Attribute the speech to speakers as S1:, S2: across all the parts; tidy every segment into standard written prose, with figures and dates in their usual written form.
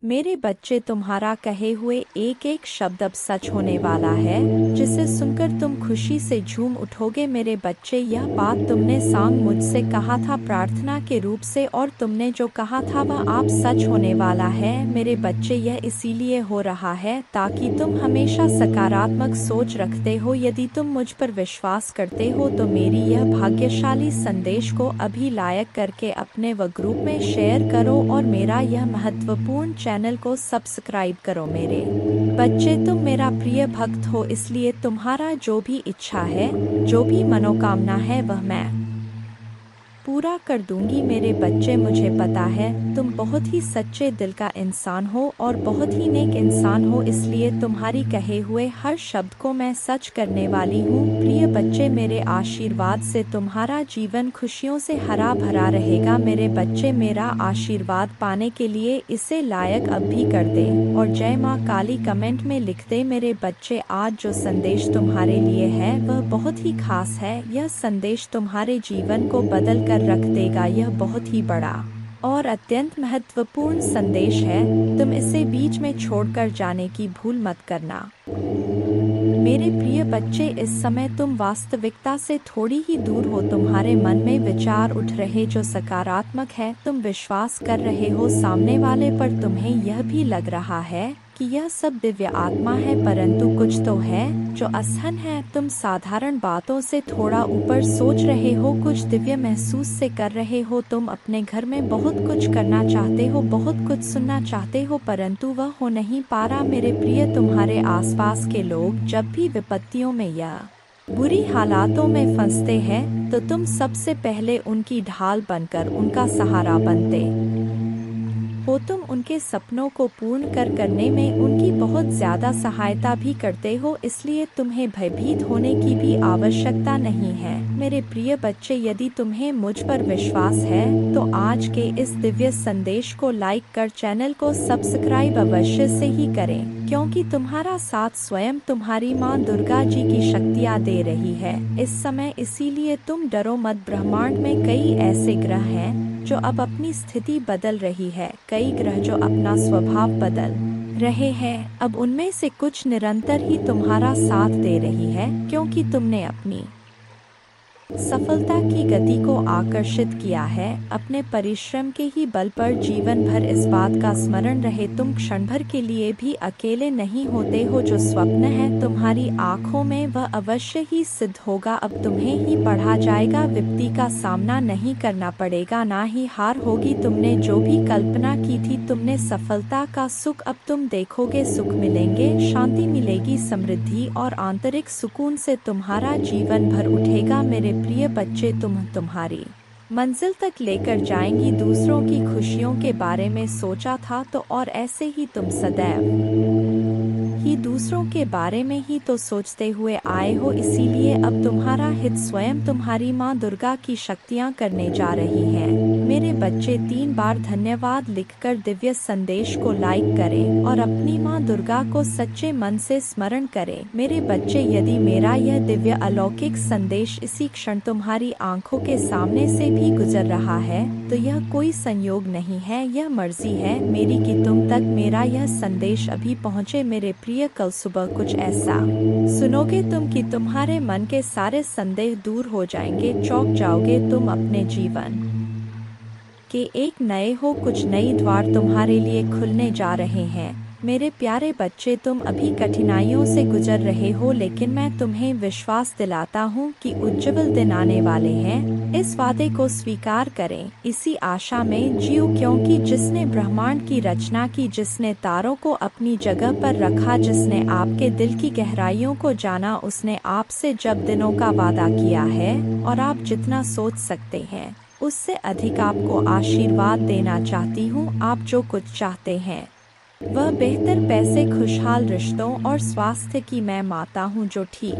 S1: मेरे बच्चे, तुम्हारा कहे हुए एक एक शब्द अब सच होने वाला है, जिसे सुनकर तुम खुशी से झूम उठोगे। मेरे बच्चे, यह बात तुमने सांग मुझसे कहा था प्रार्थना के रूप से, और तुमने जो कहा था वह आप सच होने वाला है। मेरे बच्चे, यह इसीलिए हो रहा है ताकि तुम हमेशा सकारात्मक सोच रखते हो। यदि तुम मुझ पर विश्वास करते हो तो मेरी यह भाग्यशाली संदेश को अभी लाइक करके अपने व ग्रुप में शेयर करो और मेरा यह महत्वपूर्ण चैनल को सब्सक्राइब करो। मेरे बच्चे, तुम मेरा प्रिय भक्त हो, इसलिए तुम्हारा जो भी इच्छा है, जो भी मनोकामना है, वह मैं पूरा कर दूंगी। मेरे बच्चे, मुझे पता है तुम बहुत ही सच्चे दिल का इंसान हो और बहुत ही नेक इंसान हो, इसलिए तुम्हारी कहे हुए हर शब्द को मैं सच करने वाली हूँ। प्रिय बच्चे, मेरे आशीर्वाद से तुम्हारा जीवन खुशियों से हरा भरा रहेगा। मेरे बच्चे, मेरा आशीर्वाद पाने के लिए इसे लायक अब भी कर दे और जय माँ काली कमेंट में लिख दे। मेरे बच्चे, आज जो संदेश तुम्हारे लिए है वह बहुत ही खास है। यह संदेश तुम्हारे जीवन को बदल कर रख देगा। यह बहुत ही बड़ा और अत्यंत महत्वपूर्ण संदेश है। तुम इसे बीच में छोड़कर जाने की भूल मत करना। मेरे प्रिय बच्चे, इस समय तुम वास्तविकता से थोड़ी ही दूर हो। तुम्हारे मन में विचार उठ रहे जो सकारात्मक है। तुम विश्वास कर रहे हो सामने वाले पर। तुम्हें यह भी लग रहा है कि यह सब दिव्य आत्मा है, परंतु कुछ तो है जो असहन है। तुम साधारण बातों से थोड़ा ऊपर सोच रहे हो, कुछ दिव्य महसूस से कर रहे हो। तुम अपने घर में बहुत कुछ करना चाहते हो, बहुत कुछ सुनना चाहते हो, परंतु वह हो नहीं पा रहा। मेरे प्रिय, तुम्हारे आसपास के लोग जब भी विपत्तियों में या बुरी हालातों में फंसते हैं तो तुम सबसे पहले उनकी ढाल बनकर उनका सहारा बनते हो। तुम उनके सपनों को पूर्ण करने में उनकी बहुत ज्यादा सहायता भी करते हो, इसलिए तुम्हें भयभीत होने की भी आवश्यकता नहीं है। मेरे प्रिय बच्चे, यदि तुम्हें मुझ पर विश्वास है तो आज के इस दिव्य संदेश को लाइक कर चैनल को सब्सक्राइब अवश्य से ही करें, क्योंकि तुम्हारा साथ स्वयं तुम्हारी माँ दुर्गा जी की शक्तियाँ दे रही है इस समय। इसीलिए तुम डरो मत। ब्रह्मांड में कई ऐसे ग्रह हैं जो अब अपनी स्थिति बदल रही है, कई ग्रह जो अपना स्वभाव बदल रहे हैं। अब उनमें से कुछ निरंतर ही तुम्हारा साथ दे रही है, क्योंकि तुमने अपनी सफलता की गति को आकर्षित किया है। अपने परिश्रम के ही बल पर जीवन भर इस बात का स्मरण रहे, तुम क्षण भर के लिए भी अकेले नहीं होते हो। जो स्वप्न है तुम्हारी आंखों में वह अवश्य ही सिद्ध होगा। अब तुम्हें ही पढ़ा जाएगा, विपत्ति का सामना नहीं करना पड़ेगा, ना ही हार होगी। तुमने जो भी कल्पना की थी, तुमने सफलता का सुख अब तुम देखोगे। सुख मिलेंगे, शांति मिलेगी, समृद्धि और आंतरिक सुकून से तुम्हारा जीवन भर उठेगा। मेरे प्रिय बच्चे, तुम्हारी मंजिल तक लेकर जाएंगी। दूसरों की खुशियों के बारे में सोचा था तो और ऐसे ही तुम सदैव ही दूसरों के बारे में ही तो सोचते हुए आए हो, इसीलिए अब तुम्हारा हित स्वयं तुम्हारी माँ दुर्गा की शक्तियाँ करने जा रही हैं। मेरे बच्चे, 3 बार धन्यवाद लिखकर दिव्य संदेश को लाइक करें और अपनी माँ दुर्गा को सच्चे मन से स्मरण करें। मेरे बच्चे, यदि मेरा यह दिव्य अलौकिक संदेश इसी क्षण तुम्हारी आंखों के सामने से भी गुजर रहा है तो यह कोई संयोग नहीं है, यह मर्जी है मेरी कि तुम तक मेरा यह संदेश अभी पहुँचे। मेरे प्रिय, कल सुबह कुछ ऐसा सुनोगे तुम कि तुम्हारे मन के सारे संदेह दूर हो जाएंगे, चौंक जाओगे तुम। अपने जीवन के एक नए हो, कुछ नई द्वार तुम्हारे लिए खुलने जा रहे हैं। मेरे प्यारे बच्चे, तुम अभी कठिनाइयों से गुजर रहे हो, लेकिन मैं तुम्हें विश्वास दिलाता हूँ कि उज्जवल दिन आने वाले हैं। इस वादे को स्वीकार करें, इसी आशा में जियो, क्योंकि जिसने ब्रह्मांड की रचना की, जिसने तारों को अपनी जगह पर रखा, जिसने आपके दिल की गहराइयों को जाना, उसने आपसे जब दिनों का वादा किया है और आप जितना सोच सकते हैं उससे अधिक आपको आशीर्वाद देना चाहती हूँ। आप जो कुछ चाहते हैं वह बेहतर पैसे, खुशहाल रिश्तों और स्वास्थ्य की मैं माता हूँ, जो ठीक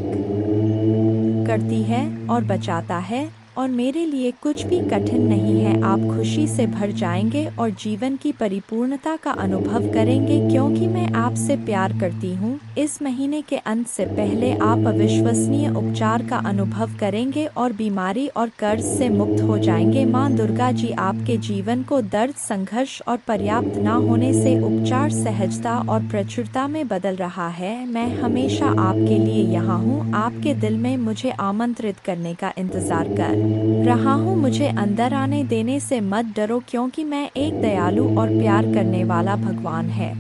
S1: करती है और बचाता है और मेरे लिए कुछ भी कठिन नहीं है। आप खुशी से भर जाएंगे और जीवन की परिपूर्णता का अनुभव करेंगे क्योंकि मैं आपसे प्यार करती हूँ। इस महीने के अंत से पहले आप अविश्वसनीय उपचार का अनुभव करेंगे और बीमारी और कर्ज से मुक्त हो जाएंगे। माँ दुर्गा जी आपके जीवन को दर्द, संघर्ष और पर्याप्त न होने से उपचार, सहजता और प्रचुरता में बदल रहा है। मैं हमेशा आपके लिए यहाँ हूँ, आपके दिल में मुझे आमंत्रित करने का इंतजार कर रहा हूँ। मुझे अंदर आने देने से मत डरो क्योंकि मैं एक दयालु और प्यार करने वाला भगवान है।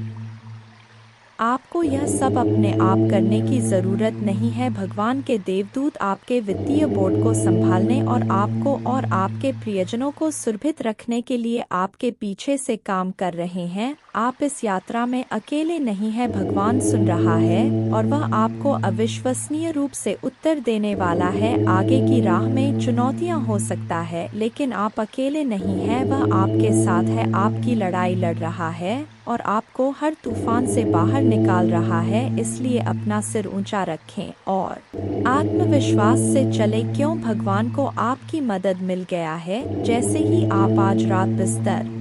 S1: आपको यह सब अपने आप करने की ज़रूरत नहीं है। भगवान के देवदूत आपके वित्तीय बोर्ड को संभालने और आपको और आपके प्रियजनों को सुरक्षित रखने के लिए आपके पीछे से काम कर रहे हैं। आप इस यात्रा में अकेले नहीं हैं। भगवान सुन रहा है और वह आपको अविश्वसनीय रूप से उत्तर देने वाला है। आगे की राह में चुनौतियां हो सकता है, लेकिन आप अकेले नहीं हैं। वह आपके साथ है, आपकी लड़ाई लड़ रहा है और आपको हर तूफान से बाहर निकाल रहा है। इसलिए अपना सिर ऊंचा रखें और आत्मविश्वास से चले क्यों भगवान को आपकी मदद मिल गया है। जैसे ही आप आज रात बिस्तर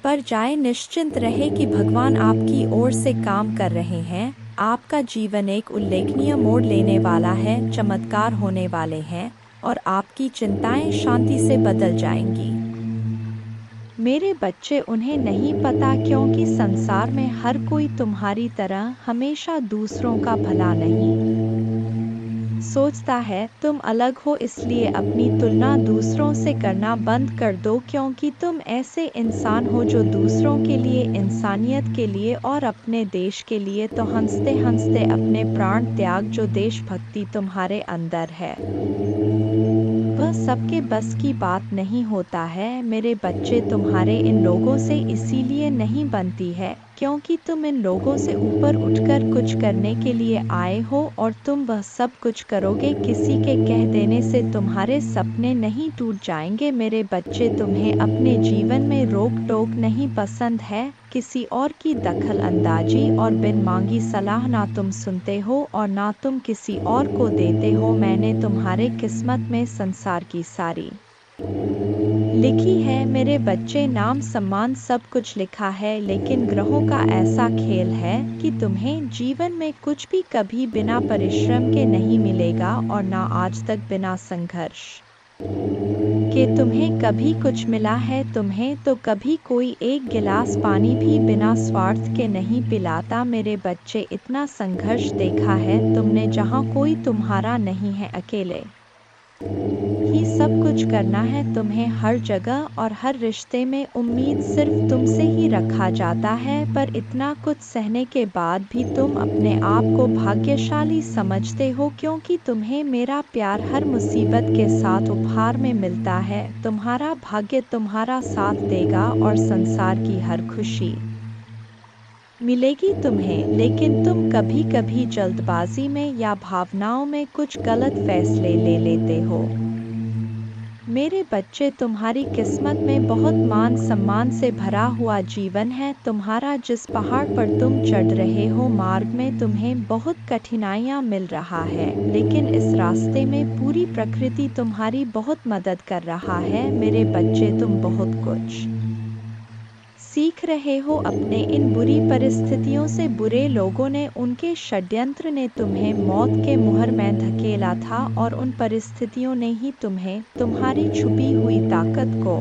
S1: पर जाए, निश्चिंत रहे कि भगवान आपकी ओर से काम कर रहे हैं। आपका जीवन एक उल्लेखनीय मोड़ लेने वाला है, चमत्कार होने वाले हैं और आपकी चिंताएं शांति से बदल जाएंगी। मेरे बच्चे, उन्हें नहीं पता क्योंकि संसार में हर कोई तुम्हारी तरह हमेशा दूसरों का भला नहीं सोचता है। तुम अलग हो, इसलिए अपनी तुलना दूसरों से करना बंद कर दो क्योंकि तुम ऐसे इंसान हो जो दूसरों के लिए, इंसानियत के लिए और अपने देश के लिए तो हंसते हंसते अपने प्राण त्याग। जो देशभक्ति तुम्हारे अंदर है वह सबके बस की बात नहीं होता है। मेरे बच्चे, तुम्हारे इन लोगों से इसीलिए नहीं बनती है क्योंकि तुम इन लोगों से ऊपर उठकर कुछ करने के लिए आए हो और तुम वह सब कुछ करोगे। किसी के कह देने से तुम्हारे सपने नहीं टूट जाएंगे। मेरे बच्चे, तुम्हें अपने जीवन में रोक टोक नहीं पसंद है, किसी और की दखल अंदाजी और बिन मांगी सलाह ना तुम सुनते हो और ना तुम किसी और को देते हो। मैंने तुम्हारे किस्मत में संसार की सारी लिखी है मेरे बच्चे, नाम सम्मान सब कुछ लिखा है, लेकिन ग्रहों का ऐसा खेल है कि तुम्हें जीवन में कुछ भी कभी बिना परिश्रम के नहीं मिलेगा और ना आज तक बिना संघर्ष के तुम्हें कभी कुछ मिला है। तुम्हें तो कभी कोई एक गिलास पानी भी बिना स्वार्थ के नहीं पिलाता। मेरे बच्चे, इतना संघर्ष देखा है तुमने जहाँ कोई तुम्हारा नहीं है, अकेले ही सब कुछ करना है तुम्हें। हर जगह और हर रिश्ते में उम्मीद सिर्फ तुमसे ही रखा जाता है, पर इतना कुछ सहने के बाद भी तुम अपने आप को भाग्यशाली समझते हो क्योंकि तुम्हें मेरा प्यार हर मुसीबत के साथ उपहार में मिलता है। तुम्हारा भाग्य तुम्हारा साथ देगा और संसार की हर खुशी मिलेगी तुम्हें, लेकिन तुम कभी कभी जल्दबाजी में या भावनाओं में कुछ गलत फैसले ले लेते हो। मेरे बच्चे, तुम्हारी किस्मत में बहुत मान सम्मान से भरा हुआ जीवन है। तुम्हारा जिस पहाड़ पर तुम चढ़ रहे हो, मार्ग में तुम्हें बहुत कठिनाइयाँ मिल रहा है, लेकिन इस रास्ते में पूरी प्रकृति तुम्हारी बहुत मदद कर रहा है। मेरे बच्चे, तुम बहुत कुछ सीख रहे हो अपने इन बुरी परिस्थितियों से। बुरे लोगों ने, उनके षड्यंत्र ने तुम्हें मौत के मुहर में धकेला था और उन परिस्थितियों ने ही तुम्हें तुम्हारी छुपी हुई ताकत को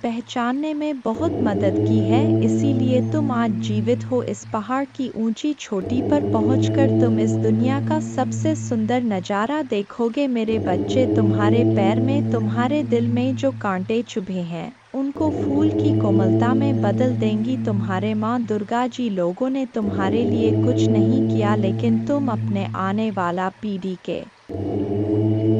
S1: पहचानने में बहुत मदद की है। इसीलिए तुम आज जीवित हो। इस पहाड़ की ऊंची चोटी पर पहुंचकर तुम इस दुनिया का सबसे सुंदर नज़ारा देखोगे। मेरे बच्चे, तुम्हारे पैर में, तुम्हारे दिल में जो कांटे चुभे हैं, उनको फूल की कोमलता में बदल देंगी तुम्हारे माँ दुर्गा जी। लोगों ने तुम्हारे लिए कुछ नहीं किया, लेकिन तुम अपने आने वाला पीढ़ी के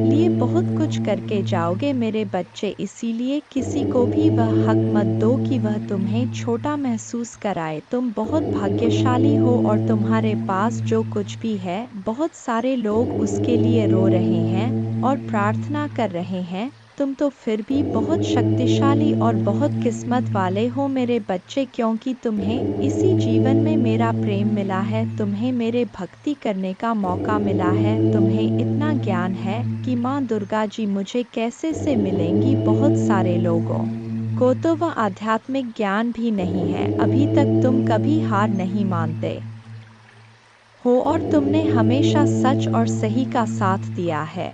S1: लिए बहुत कुछ करके जाओगे मेरे बच्चे। इसीलिए किसी को भी वह हक मत दो कि वह तुम्हें छोटा महसूस कराए। तुम बहुत भाग्यशाली हो और तुम्हारे पास जो कुछ भी है, बहुत सारे लोग उसके लिए रो रहे हैं और प्रार्थना कर रहे हैं, तुम तो फिर भी बहुत शक्तिशाली और बहुत किस्मत वाले हो मेरे बच्चे, क्योंकि तुम्हें इसी जीवन में मेरा प्रेम मिला है, तुम्हें मेरे भक्ति करने का मौका मिला है, तुम्हें इतना ज्ञान है कि माँ दुर्गा जी मुझे कैसे से मिलेंगी। बहुत सारे लोगों को तो वह आध्यात्मिक ज्ञान भी नहीं है, अभी तक तुम कभी हार नहीं मानते हो और तुमने हमेशा सच और सही का साथ दिया है।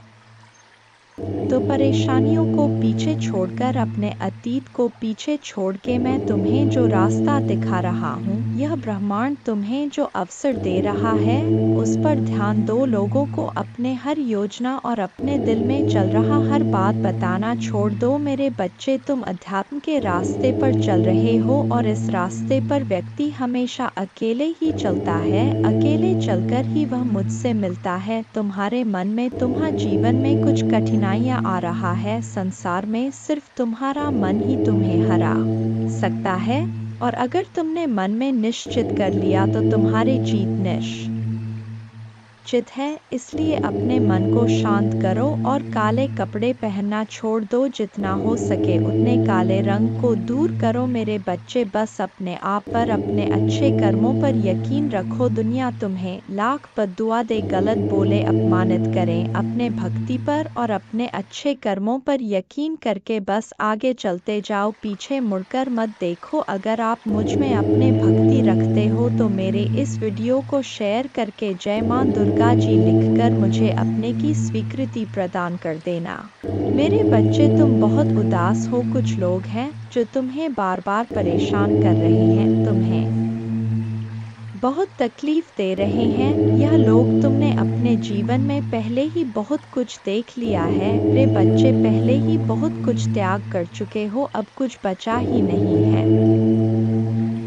S1: तो परेशानियों को पीछे छोड़कर, अपने अतीत को पीछे छोड़ के मैं तुम्हें जो रास्ता दिखा रहा हूँ, यह ब्रह्मांड तुम्हें जो अवसर दे रहा है, उस पर ध्यान दो। लोगों को अपने हर योजना और अपने दिल में चल रहा हर बात बताना छोड़ दो मेरे बच्चे। तुम अध्यात्म के रास्ते पर चल रहे हो और इस रास्ते पर व्यक्ति हमेशा अकेले ही चलता है, अकेले चलकर ही वह मुझसे मिलता है। तुम्हारे मन में, तुम्हारे जीवन में कुछ कठिनाइयाँ आ रहा है, संसार में सिर्फ तुम्हारा मन ही तुम्हें हरा सकता है, और अगर तुमने मन में निश्चित कर लिया तो तुम्हारी जीत निश्चित है। इसलिए अपने मन को शांत करो और काले कपड़े पहनना छोड़ दो, जितना हो सके उतने काले रंग को दूर करो मेरे बच्चे। बस अपने आप पर, अपने अच्छे कर्मों पर यकीन रखो। दुनिया तुम्हें लाख बद्दुआ दे, गलत बोले, अपमानित करें, अपने भक्ति पर और अपने अच्छे कर्मों पर यकीन करके बस आगे चलते जाओ, पीछे मुड़कर मत देखो। अगर आप मुझ में अपने भक्ति रखते हो तो मेरे इस वीडियो को शेयर करके जय माँ दुर्गा जी लिखकर मुझे अपने की स्वीकृति प्रदान कर देना। मेरे बच्चे तुम बहुत उदास हो, कुछ लोग हैं जो तुम्हें बार बार परेशान कर रहे हैं, तुम्हें बहुत तकलीफ दे रहे हैं। यह लोग तुमने अपने जीवन में पहले ही बहुत कुछ देख लिया है मेरे बच्चे, पहले ही बहुत कुछ त्याग कर चुके हो, अब कुछ बचा ही नहीं है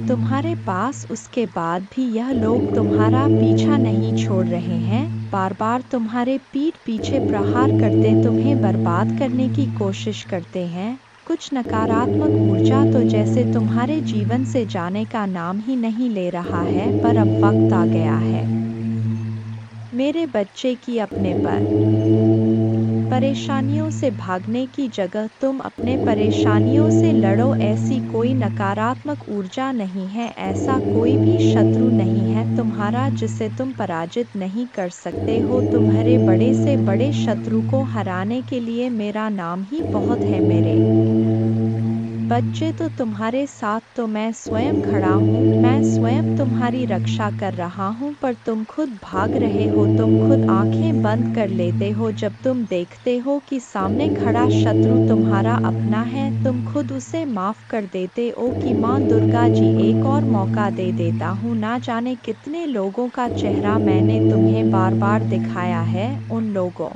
S1: तुम्हारे पास। उसके बाद भी यह लोग तुम्हारा पीछा नहीं छोड़ रहे हैं, बार बार तुम्हारे पीठ पीछे प्रहार करते तुम्हें बर्बाद करने की कोशिश करते हैं। कुछ नकारात्मक ऊर्जा तो जैसे तुम्हारे जीवन से जाने का नाम ही नहीं ले रहा है, पर अब वक्त आ गया है मेरे बच्चे की अपने पर परेशानियों से भागने की जगह तुम अपने परेशानियों से लड़ो। ऐसी कोई नकारात्मक ऊर्जा नहीं है, ऐसा कोई भी शत्रु नहीं है तुम्हारा जिसे तुम पराजित नहीं कर सकते हो। तुम्हारे बड़े से बड़े शत्रु को हराने के लिए मेरा नाम ही बहुत है मेरे बच्चे। तो तुम्हारे साथ तो मैं स्वयं खड़ा हूँ, मैं स्वयं तुम्हारी रक्षा कर रहा हूँ, पर तुम खुद भाग रहे हो, तुम खुद आंखें बंद कर लेते हो जब तुम देखते हो कि सामने खड़ा शत्रु तुम्हारा अपना है। तुम खुद उसे माफ कर देते हो कि माँ दुर्गा जी एक और मौका दे देता हूँ। ना जाने कितने लोगों का चेहरा मैंने तुम्हें बार बार दिखाया है, उन लोगों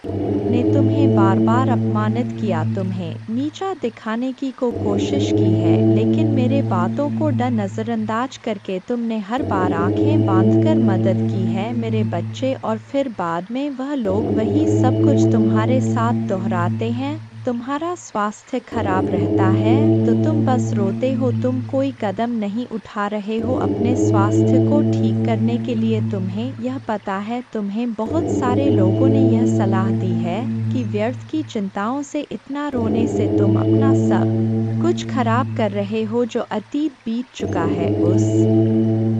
S1: ने तुम्हें बार बार अपमानित किया, तुम्हें नीचा दिखाने की कोशिश की है, लेकिन मेरे बातों को नजरअंदाज करके तुमने हर बार आंखें बांधकर मदद की है मेरे बच्चे। और फिर बाद में वह लोग वही सब कुछ तुम्हारे साथ दोहराते हैं। तुम्हारा स्वास्थ्य खराब रहता है तो तुम बस रोते हो, तुम कोई कदम नहीं उठा रहे हो अपने स्वास्थ्य को ठीक करने के लिए। तुम्हें यह पता है, तुम्हें बहुत सारे लोगों ने यह सलाह दी है कि व्यर्थ की चिंताओं से, इतना रोने से तुम अपना सब कुछ खराब कर रहे हो। जो अतीत बीत चुका है, उस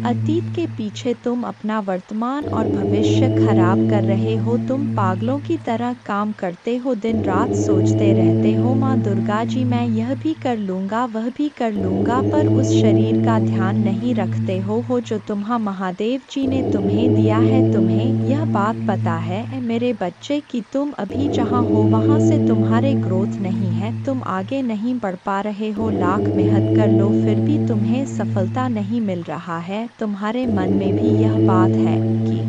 S1: अतीत के पीछे तुम अपना वर्तमान और भविष्य खराब कर रहे हो। तुम पागलों की तरह काम करते हो, दिन रात सोचते रहते हो माँ दुर्गा जी मैं यह भी कर लूँगा, वह भी कर लूँगा, पर उस शरीर का ध्यान नहीं रखते हो जो तुम्हारा महादेव जी ने तुम्हें दिया है। तुम्हें यह बात पता है मेरे बच्चे कि तुम अभी जहाँ हो वहाँ से तुम्हारे ग्रोथ नहीं है, तुम आगे नहीं बढ़ पा रहे हो। लाख मेहनत कर लो फिर भी तुम्हें सफलता नहीं मिल रहा है। तुम्हारे मन में भी यह बात है कि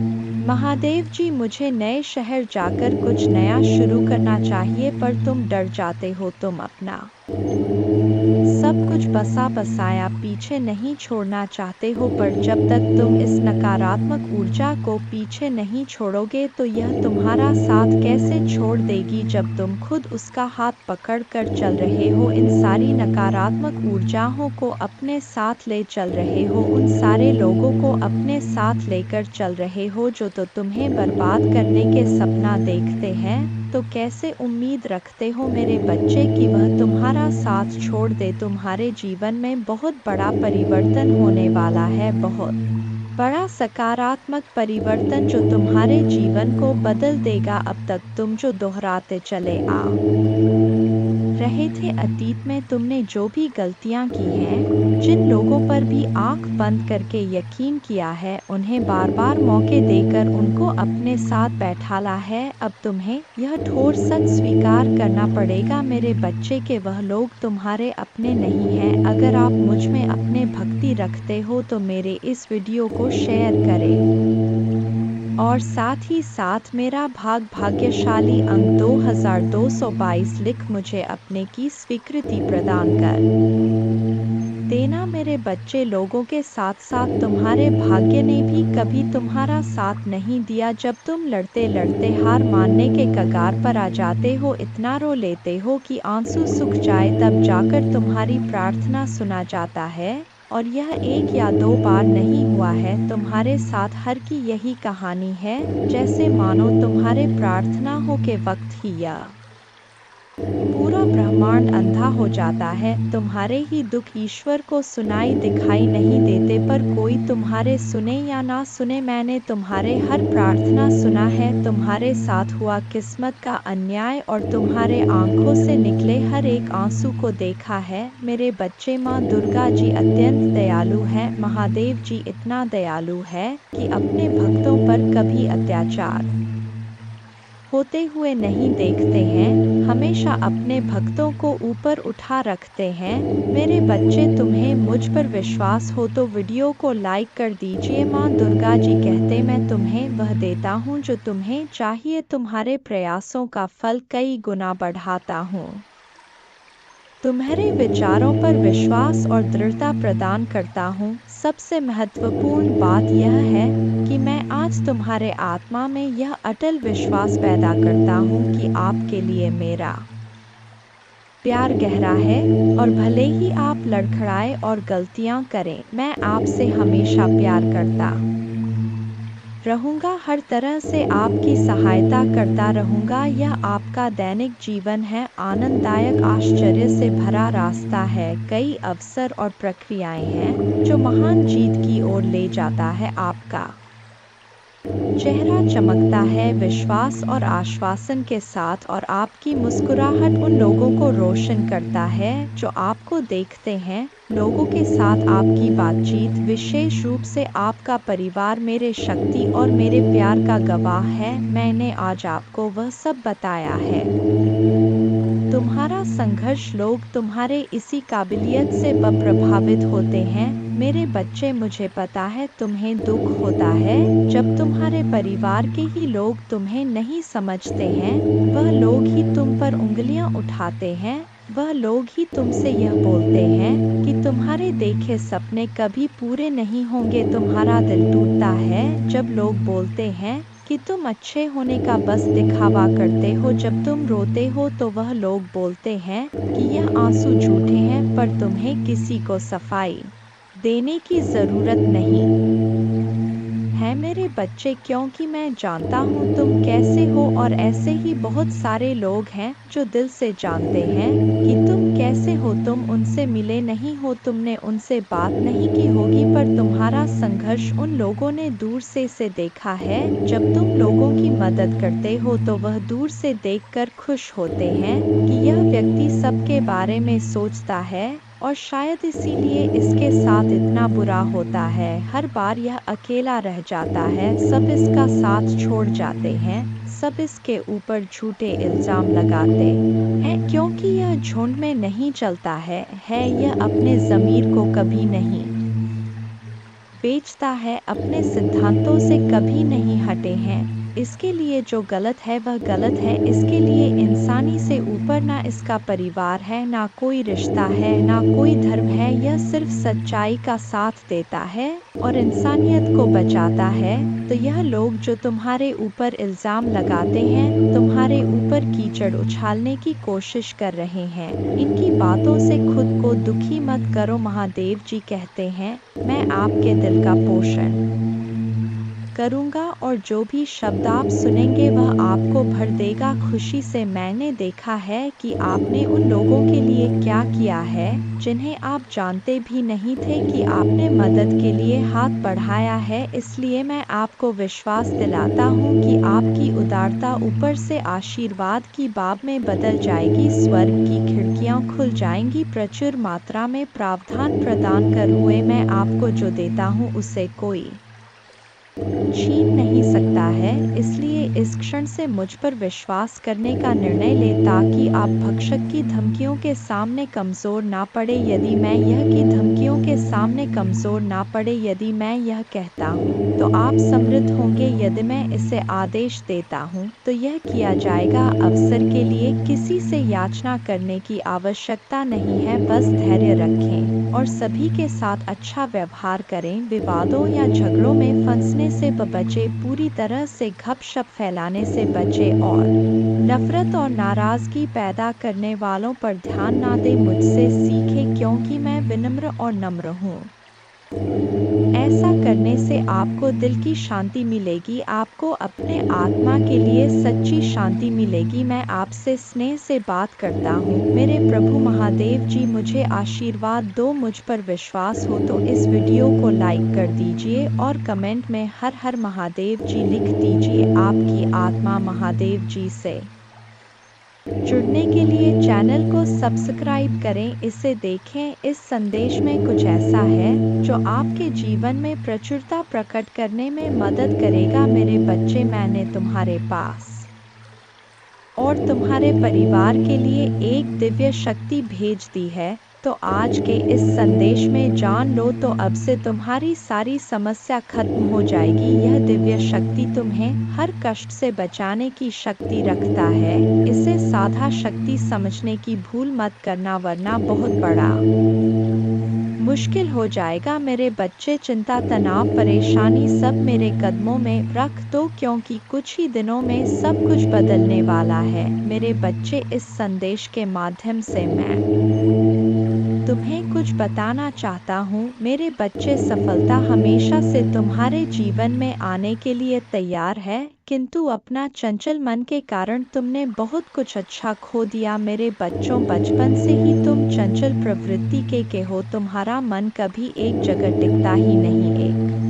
S1: महादेव जी मुझे नए शहर जाकर कुछ नया शुरू करना चाहिए, पर तुम डर जाते हो, तुम अपना सब कुछ बसा बसाया पीछे नहीं छोड़ना चाहते हो। पर जब तक तुम इस नकारात्मक ऊर्जा को पीछे नहीं छोड़ोगे तो यह तुम्हारा साथ कैसे छोड़ देगी, जब तुम खुद उसका हाथ पकड़ कर चल रहे हो। इन सारी नकारात्मक ऊर्जाओं को अपने साथ ले चल रहे हो, उन सारे लोगों को अपने साथ लेकर चल रहे हो जो तो तुम्हें बर्बाद करने के सपना देखते हैं। तो कैसे उम्मीद रखते हो मेरे बच्चे कि वह तुम्हारा साथ छोड़ दे। तुम्हारे जीवन में बहुत बड़ा परिवर्तन होने वाला है, बहुत बड़ा सकारात्मक परिवर्तन जो तुम्हारे जीवन को बदल देगा। अब तक तुम जो दोहराते चले आ रहे थे, अतीत में तुमने जो भी गलतियां की हैं, जिन लोगों पर भी आंख बंद करके यकीन किया है, उन्हें बार बार मौके देकर उनको अपने साथ बैठाला है। अब तुम्हें यह ठोस सच स्वीकार करना पड़ेगा मेरे बच्चे के वह लोग तुम्हारे अपने नहीं हैं। अगर आप मुझ में अपने भक्ति रखते हो तो मेरे इस वीडियो को शेयर करें और साथ ही साथ मेरा भाग्यशाली अंक 2222 लिख मुझे अपने की स्वीकृति प्रदान कर देना मेरे बच्चे। लोगों के साथ साथ तुम्हारे भाग्य ने भी कभी तुम्हारा साथ नहीं दिया। जब तुम लड़ते लड़ते हार मानने के कगार पर आ जाते हो, इतना रो लेते हो कि आंसू सूख जाए, तब जाकर तुम्हारी प्रार्थना सुना जाता है। और यह 1 या 2 बार नहीं हुआ है, तुम्हारे साथ हर की यही कहानी है। जैसे मानो तुम्हारे प्रार्थना हो के वक्त ही यह पूरा ब्रह्मांड अंधा हो जाता है। तुम्हारे ही दुख ईश्वर को सुनाई दिखाई नहीं देते, पर कोई तुम्हारे सुने या ना सुने, मैंने तुम्हारे हर प्रार्थना सुना है। तुम्हारे साथ हुआ किस्मत का अन्याय और तुम्हारे आंखों से निकले हर एक आंसू को देखा है मेरे बच्चे। माँ दुर्गा जी अत्यंत दयालु है। महादेव जी इतना दयालु है कि अपने भक्तों पर कभी अत्याचार होते हुए नहीं देखते हैं, हमेशा अपने भक्तों को ऊपर उठा रखते हैं। मेरे बच्चे, तुम्हें मुझ पर विश्वास हो तो वीडियो को लाइक कर दीजिए। माँ दुर्गा जी कहते, मैं तुम्हें वह देता हूँ जो तुम्हें चाहिए, तुम्हारे प्रयासों का फल कई गुना बढ़ाता हूँ। तुम्हारे विचारों पर विश्वास और दृढ़ता प्रदान करता हूँ। सबसे महत्वपूर्ण बात यह है कि मैं आज तुम्हारे आत्मा में यह अटल विश्वास पैदा करता हूँ कि आपके लिए मेरा प्यार गहरा है, और भले ही आप लड़खड़ाए और गलतियाँ करें, मैं आपसे हमेशा प्यार करता रहूंगा। हर तरह से आपकी सहायता करता रहूंगा। यह आपका दैनिक जीवन है, आनंददायक, आश्चर्य से भरा रास्ता है। कई अवसर और प्रक्रियाएं हैं जो महान जीत की ओर ले जाता है। आपका चेहरा चमकता है विश्वास और आश्वासन के साथ, और आपकी मुस्कुराहट उन लोगों को रोशन करता है जो आपको देखते हैं। लोगों के साथ आपकी बातचीत, विशेष रूप से आपका परिवार, मेरे शक्ति और मेरे प्यार का गवाह है। मैंने आज आपको वह सब बताया है। तुम्हारा संघर्ष, लोग तुम्हारे इसी काबिलियत से प्रभावित होते हैं मेरे बच्चे। मुझे पता है तुम्हें दुख होता है जब तुम्हारे परिवार के ही लोग तुम्हें नहीं समझते हैं। वह लोग ही तुम पर उंगलियां उठाते हैं, वह लोग ही तुमसे यह बोलते हैं कि तुम्हारे देखे सपने कभी पूरे नहीं होंगे। तुम्हारा दिल टूटता है जब लोग बोलते हैं कि तुम अच्छे होने का बस दिखावा करते हो। जब तुम रोते हो तो वह लोग बोलते हैं कि यह आंसू झूठे हैं, पर तुम्हें किसी को सफाई देने की जरूरत नहीं है मेरे बच्चे, क्योंकि मैं जानता हूँ तुम कैसे हो। और ऐसे ही बहुत सारे लोग हैं जो दिल से जानते हैं कि तुम कैसे हो। तुम उनसे मिले नहीं हो, तुमने उनसे बात नहीं की होगी, पर तुम्हारा संघर्ष उन लोगों ने दूर से देखा है। जब तुम लोगों की मदद करते हो तो वह दूर से देखकर खुश होते हैं कि यह व्यक्ति सबके बारे में सोचता है, और शायद इसीलिए इसके साथ इतना बुरा होता है। हर बार यह अकेला रह जाता है, सब इसका साथ छोड़ जाते हैं, सब इसके ऊपर झूठे इल्जाम लगाते हैं, क्योंकि यह झुंड में नहीं चलता है। यह अपने ज़मीर को कभी नहीं बेचता है, अपने सिद्धांतों से कभी नहीं हटे हैं। इसके लिए जो गलत है वह गलत है। इसके लिए इंसानी से ऊपर ना इसका परिवार है, ना कोई रिश्ता है, ना कोई धर्म है। यह सिर्फ सच्चाई का साथ देता है और इंसानियत को बचाता है। तो यह लोग जो तुम्हारे ऊपर इल्ज़ाम लगाते हैं, तुम्हारे ऊपर कीचड़ उछालने की कोशिश कर रहे हैं, इनकी बातों से खुद को दुखी मत करो। महादेव जी कहते हैं, मैं आपके दिल का पोषण करूँगा और जो भी शब्द आप सुनेंगे वह आपको भर देगा खुशी से। मैंने देखा है कि आपने उन लोगों के लिए क्या किया है जिन्हें आप जानते भी नहीं थे कि आपने मदद के लिए हाथ बढ़ाया है। इसलिए मैं आपको विश्वास दिलाता हूँ कि आपकी उदारता ऊपर से आशीर्वाद की बाब में बदल जाएगी। स्वर्ग की खिड़कियाँ खुल जाएंगी, प्रचुर मात्रा में प्रावधान प्रदान कर हुए मैं आपको जो देता हूँ उसे कोई छीन नहीं सकता है। इसलिए इस क्षण से मुझ पर विश्वास करने का निर्णय लें ताकि आप भक्षक की धमकियों के सामने कमज़ोर ना पड़े। यदि मैं यह की धमकियों के सामने कमज़ोर ना पड़े, यदि मैं यह कहता हूँ तो आप समृद्ध होंगे, यदि मैं इसे आदेश देता हूँ तो यह किया जाएगा। अवसर के लिए किसी से याचना करने की आवश्यकता नहीं है, बस धैर्य रखें और सभी के साथ अच्छा व्यवहार करें। विवादों या झगड़ों में फंसने से बचे, पूरी तरह से गपशप फैलाने से बचे और नफरत और नाराजगी पैदा करने वालों पर ध्यान ना दें। मुझसे सीखें क्योंकि मैं विनम्र और नम्र हूँ। ऐसा करने से आपको दिल की शांति मिलेगी, आपको अपने आत्मा के लिए सच्ची शांति मिलेगी। मैं आपसे स्नेह से बात करता हूँ। मेरे प्रभु महादेव जी मुझे आशीर्वाद दो। मुझ पर विश्वास हो तो इस वीडियो को लाइक कर दीजिए और कमेंट में हर हर महादेव जी लिख दीजिए। आपकी आत्मा महादेव जी से जुड़ने के लिए चैनल को सब्सक्राइब करें, इसे देखें। इस संदेश में कुछ ऐसा है जो आपके जीवन में प्रचुरता प्रकट करने में मदद करेगा। मेरे बच्चे, मैंने तुम्हारे पास और तुम्हारे परिवार के लिए एक दिव्य शक्ति भेज दी है, तो आज के इस संदेश में जान लो तो अब से तुम्हारी सारी समस्या खत्म हो जाएगी। यह दिव्य शक्ति तुम्हें हर कष्ट से बचाने की शक्ति रखता है। इसे साधा शक्ति समझने की भूल मत करना, वरना बहुत बड़ा मुश्किल हो जाएगा। मेरे बच्चे, चिंता, तनाव, परेशानी सब मेरे कदमों में रख दो, क्योंकि कुछ ही दिनों में सब कुछ बदलने वाला है। मेरे बच्चे, इस संदेश के माध्यम से मैं तुम्हें कुछ बताना चाहता हूँ। मेरे बच्चे, सफलता हमेशा से तुम्हारे जीवन में आने के लिए तैयार है, किंतु अपना चंचल मन के कारण तुमने बहुत कुछ अच्छा खो दिया। मेरे बच्चों, बचपन से ही तुम चंचल प्रवृत्ति के हो। तुम्हारा मन कभी एक जगह टिकता ही नहीं, एक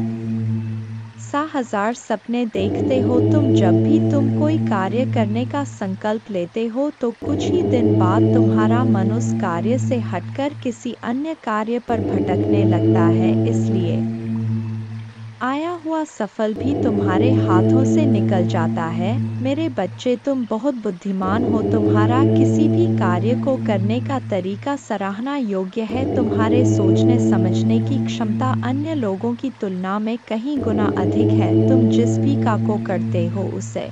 S1: सा हजार सपने देखते हो तुम। जब भी तुम कोई कार्य करने का संकल्प लेते हो तो कुछ ही दिन बाद तुम्हारा मन उस कार्य से हटकर किसी अन्य कार्य पर भटकने लगता है। इसलिए आया हुआ सफल भी तुम्हारे हाथों से निकल जाता है। मेरे बच्चे, तुम बहुत बुद्धिमान हो। तुम्हारा किसी भी कार्य को करने का तरीका सराहना योग्य है। तुम्हारे सोचने समझने की क्षमता अन्य लोगों की तुलना में कहीं गुना अधिक है। तुम जिस भी काम को करते हो उसे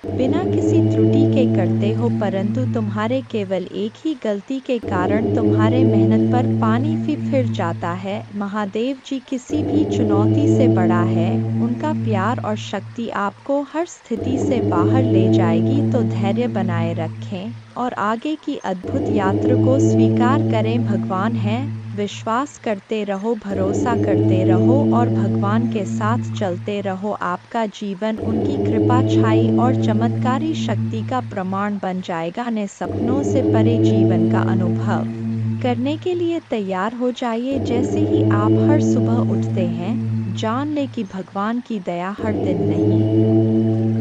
S1: बिना किसी त्रुटि के करते हो, परंतु तुम्हारे केवल एक ही गलती के कारण तुम्हारे मेहनत पर पानी फिर जाता है। महादेव जी किसी भी चुनौती से बड़ा है। उनका प्यार और शक्ति आपको हर स्थिति से बाहर ले जाएगी। तो धैर्य बनाए रखें और आगे की अद्भुत यात्रा को स्वीकार करें। भगवान है, विश्वास करते रहो, भरोसा करते रहो और भगवान के साथ चलते रहो। आपका जीवन उनकी कृपा, छाई और चमत्कारी शक्ति का प्रमाण बन जाएगा। अपने सपनों से परे जीवन का अनुभव करने के लिए तैयार हो जाइए। जैसे ही आप हर सुबह उठते हैं, जान ले कि भगवान की दया हर दिन नहीं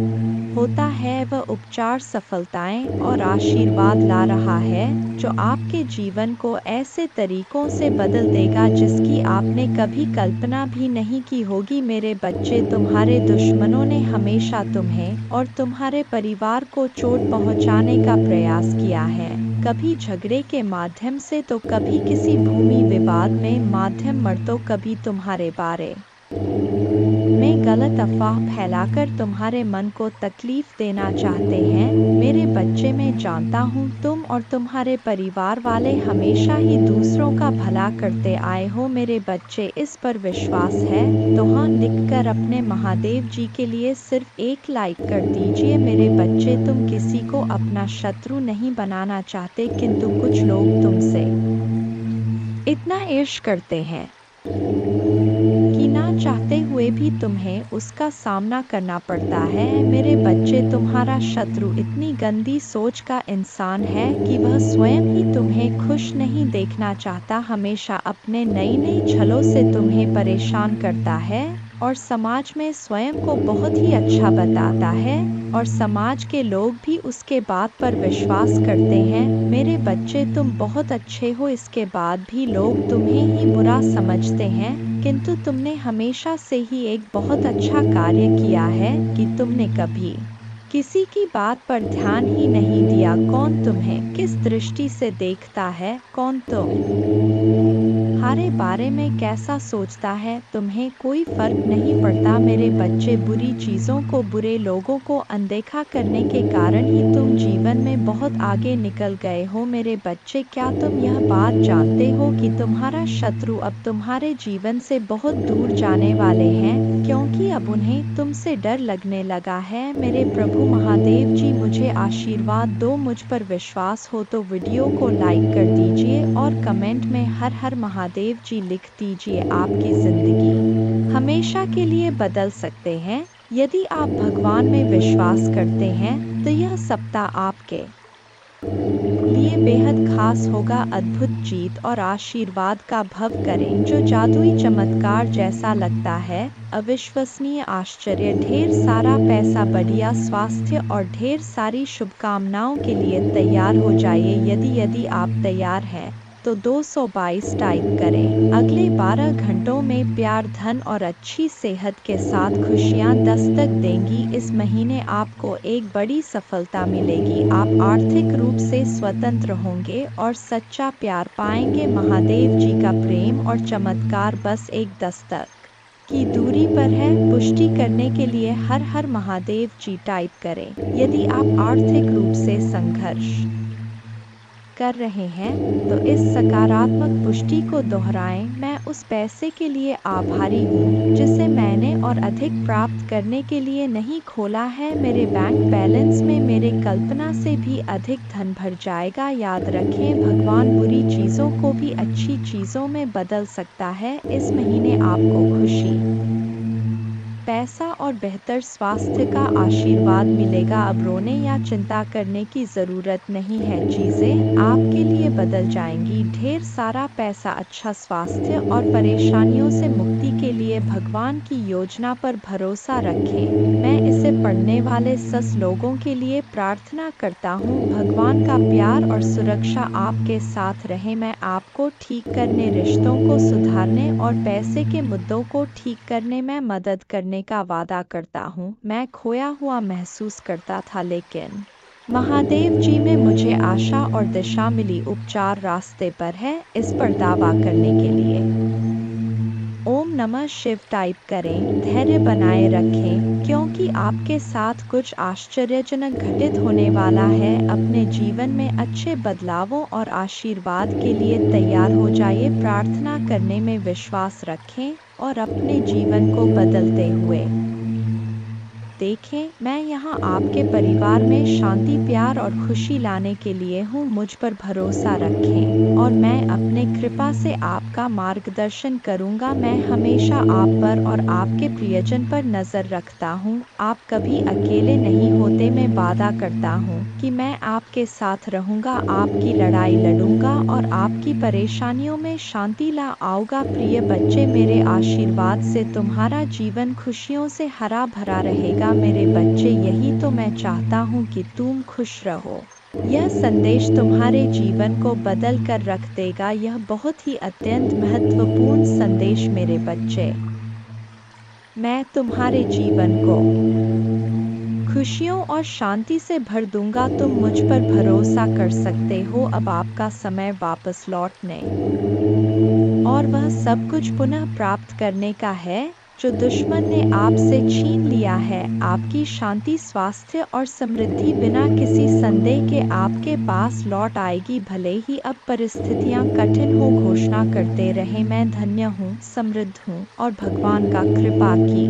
S1: होता है, वह उपचार, सफलताएं और आशीर्वाद ला रहा है जो आपके जीवन को ऐसे तरीकों से बदल देगा जिसकी आपने कभी कल्पना भी नहीं की होगी। मेरे बच्चे, तुम्हारे दुश्मनों ने हमेशा तुम्हें और तुम्हारे परिवार को चोट पहुंचाने का प्रयास किया है, कभी झगड़े के माध्यम से तो कभी किसी भूमि विवाद में माध्यम मर, तो कभी तुम्हारे बारे में गलत अफवाह फैलाकर तुम्हारे मन को तकलीफ देना चाहते हैं। मेरे बच्चे, मैं जानता हूँ तुम और तुम्हारे परिवार वाले हमेशा ही दूसरों का भला करते आए हो। मेरे बच्चे, इस पर विश्वास है तो हाँ लिखकर अपने महादेव जी के लिए सिर्फ एक लाइक कर दीजिए। मेरे बच्चे, तुम किसी को अपना शत्रु नहीं बनाना चाहते, किंतु कुछ लोग तुमसे इतना ईर्ष्या करते हैं कि ना चाहते हुए भी तुम्हें उसका सामना करना पड़ता है। मेरे बच्चे, तुम्हारा शत्रु इतनी गंदी सोच का इंसान है कि वह स्वयं ही तुम्हें खुश नहीं देखना चाहता, हमेशा अपने नई नई छलों से तुम्हें परेशान करता है और समाज में स्वयं को बहुत ही अच्छा बताता है और समाज के लोग भी उसके बात पर विश्वास करते हैं। मेरे बच्चे, तुम बहुत अच्छे हो, इसके बाद भी लोग तुम्हें ही बुरा समझते हैं, किंतु तुमने हमेशा से ही एक बहुत अच्छा कार्य किया है कि तुमने कभी किसी की बात पर ध्यान ही नहीं दिया। कौन तुम्हें किस दृष्टि से देखता है, कौन तुम्हारे बारे में कैसा सोचता है, तुम्हें कोई फर्क नहीं पड़ता। मेरे बच्चे, बुरी चीज़ों को, बुरे लोगों को अनदेखा करने के कारण ही तुम जीवन में बहुत आगे निकल गए हो। मेरे बच्चे, क्या तुम यह बात जानते हो कि तुम्हारा शत्रु अब तुम्हारे जीवन से बहुत दूर जाने वाले हैं, क्योंकि अब उन्हें तुमसे डर लगने लगा है। मेरे प्रभु महादेव जी, मुझे आशीर्वाद दो। मुझ पर विश्वास हो तो वीडियो को लाइक कर दीजिए और कमेंट में हर हर महादेव जी लिख दीजिए। आपकी जिंदगी हमेशा के लिए बदल सकते हैं यदि आप भगवान में विश्वास करते हैं, तो यह सप्ताह आपके लिए बेहद खास होगा। अद्भुत जीत और आशीर्वाद का भव करें, जो जादुई चमत्कार जैसा लगता है, अविश्वसनीय आश्चर्य, ढेर सारा पैसा, बढ़िया स्वास्थ्य और ढेर सारी शुभकामनाओं के लिए तैयार हो जाइए। यदि आप तैयार हैं तो 222 टाइप करें। अगले 12 घंटों में प्यार, धन और अच्छी सेहत के साथ खुशियां दस्तक देंगी। इस महीने आपको एक बड़ी सफलता मिलेगी। आप आर्थिक रूप से स्वतंत्र होंगे और सच्चा प्यार पाएंगे। महादेव जी का प्रेम और चमत्कार बस एक दस्तक की दूरी पर है। पुष्टि करने के लिए हर हर महादेव जी टाइप करें। यदि आप आर्थिक रूप से संघर्ष कर रहे हैं तो इस सकारात्मक पुष्टि को दोहराएं। मैं उस पैसे के लिए आभारी हूँ जिसे मैंने और अधिक प्राप्त करने के लिए नहीं खोला है। मेरे बैंक बैलेंस में मेरे कल्पना से भी अधिक धन भर जाएगा। याद रखें, भगवान बुरी चीज़ों को भी अच्छी चीज़ों में बदल सकता है। इस महीने आपको खुशी, पैसा और बेहतर स्वास्थ्य का आशीर्वाद मिलेगा। अब रोने या चिंता करने की ज़रूरत नहीं है, चीज़ें आपके लिए बदल जाएंगी। ढेर सारा पैसा, अच्छा स्वास्थ्य और परेशानियों से मुक्ति के लिए भगवान की योजना पर भरोसा रखें। मैं इसे पढ़ने वाले लोगों के लिए प्रार्थना करता हूँ। भगवान का प्यार और सुरक्षा आपके साथ रहे। मैं आपको ठीक करने, रिश्तों को सुधारने और पैसे के मुद्दों को ठीक करने में मदद करने का वादा करता हूँ। मैं खोया हुआ महसूस करता था, लेकिन महादेव जी में मुझे आशा और दिशा मिली। उपचार रास्ते पर है, इस पर दावा करने के लिए ओम नमः शिव टाइप करें। धैर्य बनाए रखें, क्योंकि आपके साथ कुछ आश्चर्यजनक घटित होने वाला है। अपने जीवन में अच्छे बदलावों और आशीर्वाद के लिए तैयार हो जाइए। प्रार्थना करने में विश्वास रखें और अपने जीवन को बदलते हुए देखें। मैं यहाँ आपके परिवार में शांति, प्यार और खुशी लाने के लिए हूँ। मुझ पर भरोसा रखें और मैं अपने कृपा से आपका मार्गदर्शन करूँगा। मैं हमेशा आप पर और आपके प्रियजन पर नज़र रखता हूँ। आप कभी अकेले नहीं होते। मैं वादा करता हूँ कि मैं आपके साथ रहूँगा, आपकी लड़ाई लड़ूंगा और आपकी परेशानियों में शांति ला आऊँगा। प्रिय बच्चे, मेरे आशीर्वाद से तुम्हारा जीवन खुशियों से हरा भरा रहेगा। मेरे बच्चे, यही तो मैं चाहता हूँ कि तुम खुश रहो। यह संदेश तुम्हारे जीवन को बदल कर रख देगा। यह बहुत ही अत्यंत महत्वपूर्ण संदेश मेरे बच्चे। मैं तुम्हारे जीवन को खुशियों और शांति से भर दूंगा। तुम मुझ पर भरोसा कर सकते हो। अब आपका समय वापस लौटने और वह सब कुछ पुनः प्राप्त करने का है जो दुश्मन ने आपसे छीन लिया है। आपकी शांति, स्वास्थ्य और समृद्धि बिना किसी संदेह के आपके पास लौट आएगी। भले ही अब परिस्थितियां कठिन हो, घोषणा करते रहे, मैं धन्य हूँ, समृद्ध हूँ और भगवान का कृपा की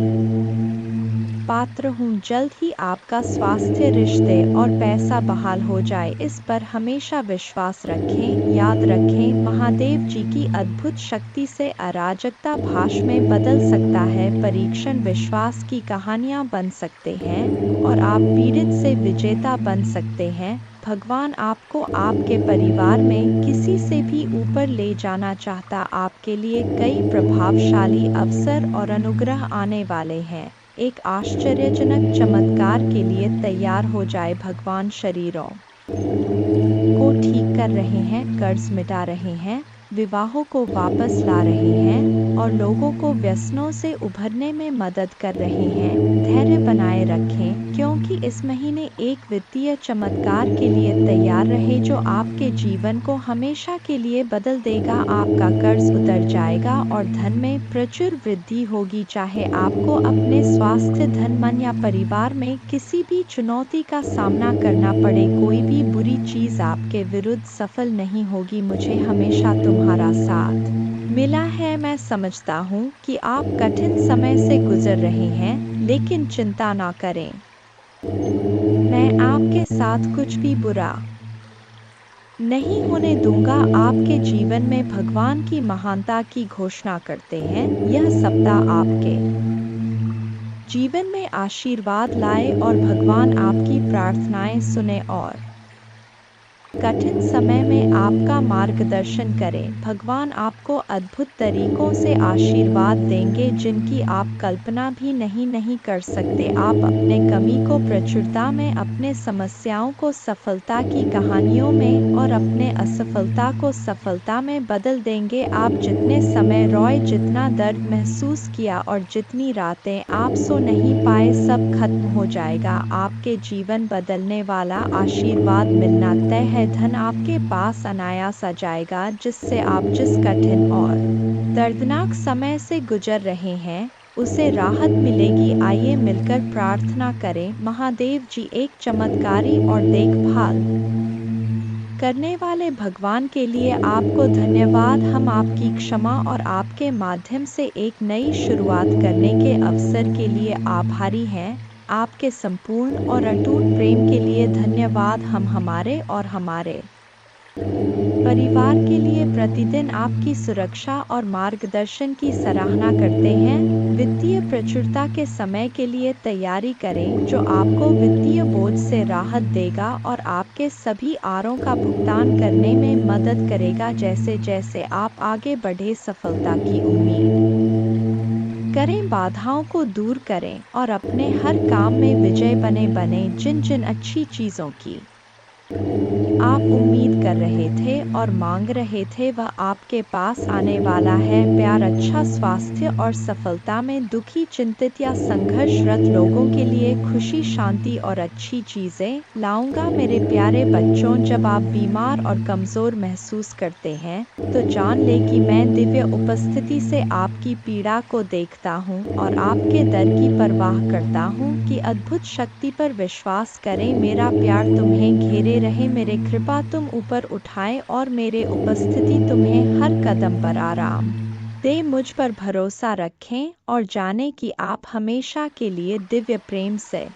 S1: पात्र हूँ। जल्द ही आपका स्वास्थ्य, रिश्ते और पैसा बहाल हो जाए, इस पर हमेशा विश्वास रखें। याद रखें, महादेव जी की अद्भुत शक्ति से अराजकता भाष में बदल सकता है। परीक्षण विश्वास की कहानियाँ बन सकते हैं और आप पीड़ित से विजेता बन सकते हैं। भगवान आपको आपके परिवार में किसी से भी ऊपर ले जाना चाहता। आपके लिए कई प्रभावशाली अवसर और अनुग्रह आने वाले हैं। एक आश्चर्यजनक चमत्कार के लिए तैयार हो जाए। भगवान शरीरों को ठीक कर रहे हैं, कर्ज मिटा रहे हैं, विवाहों को वापस ला रहे हैं और लोगों को व्यसनों से उभरने में मदद कर रहे हैं। धैर्य बनाए रखें, क्योंकि इस महीने एक वित्तीय चमत्कार के लिए तैयार रहे जो आपके जीवन को हमेशा के लिए बदल देगा। आपका कर्ज उतर जाएगा और धन में प्रचुर वृद्धि होगी। चाहे आपको अपने स्वास्थ्य, धन, मन या परिवार में किसी भी चुनौती का सामना करना पड़े, कोई भी बुरी चीज आपके विरुद्ध सफल नहीं होगी। मुझे हमेशा तुम्हारा साथ मिला है। मैं समझता हूँ कि आप कठिन समय से गुजर रहे हैं, लेकिन चिंता ना करें, मैं आपके साथ कुछ भी बुरा नहीं होने दूंगा। आपके जीवन में भगवान की महानता की घोषणा करते हैं। यह सप्ताह आपके जीवन में आशीर्वाद लाए और भगवान आपकी प्रार्थनाएं सुने और कठिन समय में आपका मार्गदर्शन करें। भगवान आपको अद्भुत तरीकों से आशीर्वाद देंगे जिनकी आप कल्पना भी नहीं कर सकते। आप अपने कमी को प्रचुरता में, अपने समस्याओं को सफलता की कहानियों में और अपने असफलता को सफलता में बदल देंगे। आप जितने समय रोए, जितना दर्द महसूस किया और जितनी रातें आप सो नहीं पाए, सब खत्म हो जाएगा। आपके जीवन बदलने वाला आशीर्वाद मिलना तय है। धन आपके पास अनायास आ जाएगा, जिससे आप जिस कठिन और दर्दनाक समय से गुजर रहे हैं उसे राहत मिलेगी। आइए मिलकर प्रार्थना करें। महादेव जी, एक चमत्कारी और देखभाल करने वाले भगवान के लिए आपको धन्यवाद। हम आपकी क्षमा और आपके माध्यम से एक नई शुरुआत करने के अवसर के लिए आभारी हैं। आपके संपूर्ण और अटूट प्रेम के लिए धन्यवाद। हम हमारे और हमारे परिवार के लिए प्रतिदिन आपकी सुरक्षा और मार्गदर्शन की सराहना करते हैं। वित्तीय प्रचुरता के समय के लिए तैयारी करें, जो आपको वित्तीय बोझ से राहत देगा और आपके सभी आरों का भुगतान करने में मदद करेगा। जैसे जैसे आप आगे बढ़े, सफलता की उम्मीद करें, बाधाओं को दूर करें और अपने हर काम में विजय बने। जिन जिन अच्छी चीज़ों की आप उम्मीद कर रहे थे और मांग रहे थे, वह आपके पास आने वाला है। प्यार, अच्छा स्वास्थ्य और सफलता में दुखी, चिंतित या संघर्षरत लोगों के लिए खुशी, शांति और अच्छी चीजें लाऊंगा। मेरे प्यारे बच्चों, जब आप बीमार और कमजोर महसूस करते हैं तो जान ले कि मैं दिव्य उपस्थिति से आपकी पीड़ा को देखता हूँ और आपके दर्द की परवाह करता हूँ कि अद्भुत शक्ति पर विश्वास करें। मेरा प्यार तुम्हें घेरे रहे, मेरे कृपा तुम ऊपर उठाए और मेरे उपस्थिति तुम्हें हर कदम पर आराम दे। मुझ पर भरोसा रखें और जाने कि आप हमेशा के लिए दिव्य प्रेम से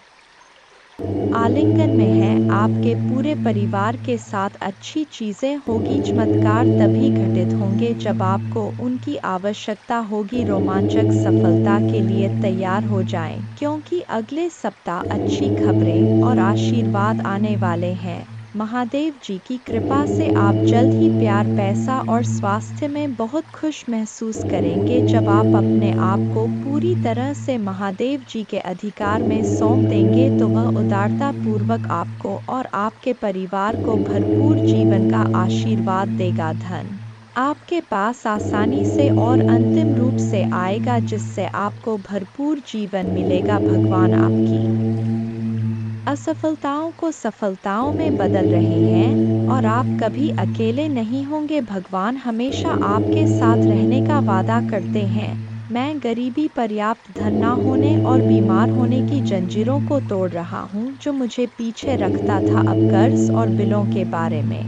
S1: आलिंगन में हैं। आपके पूरे परिवार के साथ अच्छी चीजें होगी। चमत्कार तभी घटित होंगे जब आपको उनकी आवश्यकता होगी। रोमांचक सफलता के लिए तैयार हो जाएं, क्योंकि अगले सप्ताह अच्छी खबरें और आशीर्वाद आने वाले हैं। महादेव जी की कृपा से आप जल्द ही प्यार, पैसा और स्वास्थ्य में बहुत खुश महसूस करेंगे। जब आप अपने आप को पूरी तरह से महादेव जी के अधिकार में सौंप देंगे तो वह उदारता पूर्वक आपको और आपके परिवार को भरपूर जीवन का आशीर्वाद देगा। धन आपके पास आसानी से और अंतिम रूप से आएगा, जिससे आपको भरपूर जीवन मिलेगा। भगवान आपकी असफलताओं को सफलताओं में बदल रहे हैं और आप कभी अकेले नहीं होंगे। भगवान हमेशा आपके साथ रहने का वादा करते हैं। मैं गरीबी, पर्याप्त धन न होने और बीमार होने की जंजीरों को तोड़ रहा हूँ जो मुझे पीछे रखता था। अब कर्ज और बिलों के बारे में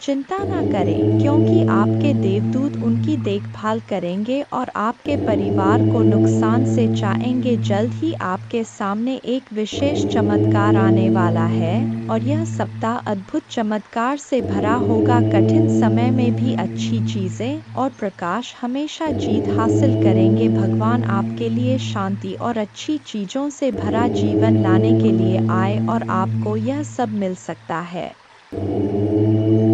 S1: चिंता न करें, क्योंकि आपके देवदूत उनकी देखभाल करेंगे और आपके परिवार को नुकसान से बचाएंगे। जल्द ही आपके सामने एक विशेष चमत्कार आने वाला है और यह सप्ताह अद्भुत चमत्कार से भरा होगा। कठिन समय में भी अच्छी चीजें और प्रकाश हमेशा जीत हासिल करेंगे। भगवान आपके लिए शांति और अच्छी चीजों से भरा जीवन लाने के लिए आए और आपको यह सब मिल सकता है।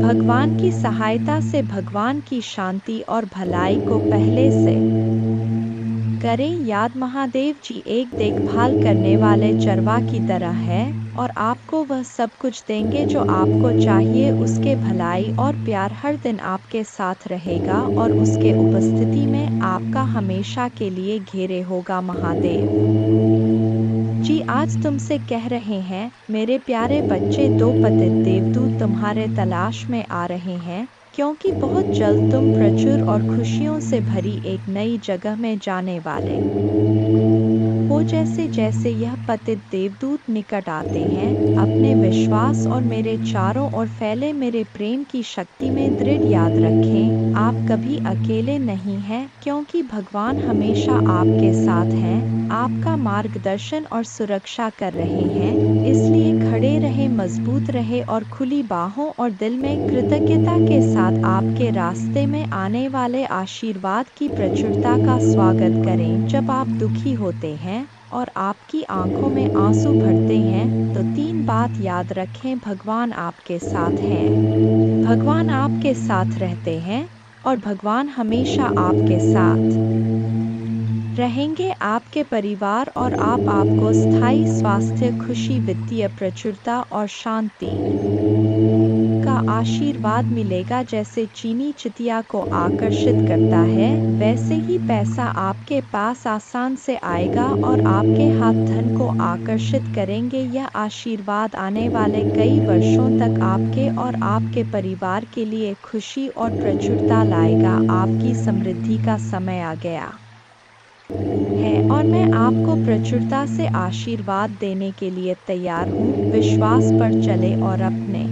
S1: भगवान की सहायता से भगवान की शांति और भलाई को पहले से करें याद। महादेव जी एक देखभाल करने वाले चरवा की तरह है और आपको वह सब कुछ देंगे जो आपको चाहिए। उसके भलाई और प्यार हर दिन आपके साथ रहेगा और उसके उपस्थिति में आपका हमेशा के लिए घेरे होगा। महादेव जी आज तुमसे कह रहे हैं, मेरे प्यारे बच्चे, दो पतित देवदूत तुम्हारे तलाश में आ रहे हैं, क्योंकि बहुत जल्द तुम प्रचुर और खुशियों से भरी एक नई जगह में जाने वाले हो। जैसे जैसे यह पतित देवदूत निकट आते हैं, अपने विश्वास और मेरे चारों ओर फैले मेरे प्रेम की शक्ति में दृढ़ याद रखें, आप कभी अकेले नहीं हैं, क्योंकि भगवान हमेशा आपके साथ हैं, आपका मार्गदर्शन और सुरक्षा कर रहे हैं। इसलिए खड़े रहे, मजबूत रहे और खुली बाहों और दिल में कृतज्ञता के साथ आपके रास्ते में आने वाले आशीर्वाद की प्रचुरता का स्वागत करें। जब आप दुखी होते हैं और आपकी आंखों में आंसू भरते हैं, तो तीन बात याद रखें, भगवान आपके साथ हैं, भगवान आपके साथ रहते हैं और भगवान हमेशा आपके साथ रहेंगे। आपके परिवार और आपको स्थायी स्वास्थ्य, खुशी, वित्तीय प्रचुरता और शांति का आशीर्वाद मिलेगा। जैसे चीनी चितिया को आकर्षित करता है, वैसे ही पैसा आपके पास आसान से आएगा और आपके हाथ धन को आकर्षित करेंगे। यह आशीर्वाद आने वाले कई वर्षों तक आपके और आपके परिवार के लिए खुशी और प्रचुरता लाएगा। आपकी समृद्धि का समय आ गया है और मैं आपको प्रचुरता से आशीर्वाद देने के लिए तैयार हूँ। विश्वास पर चले और अपने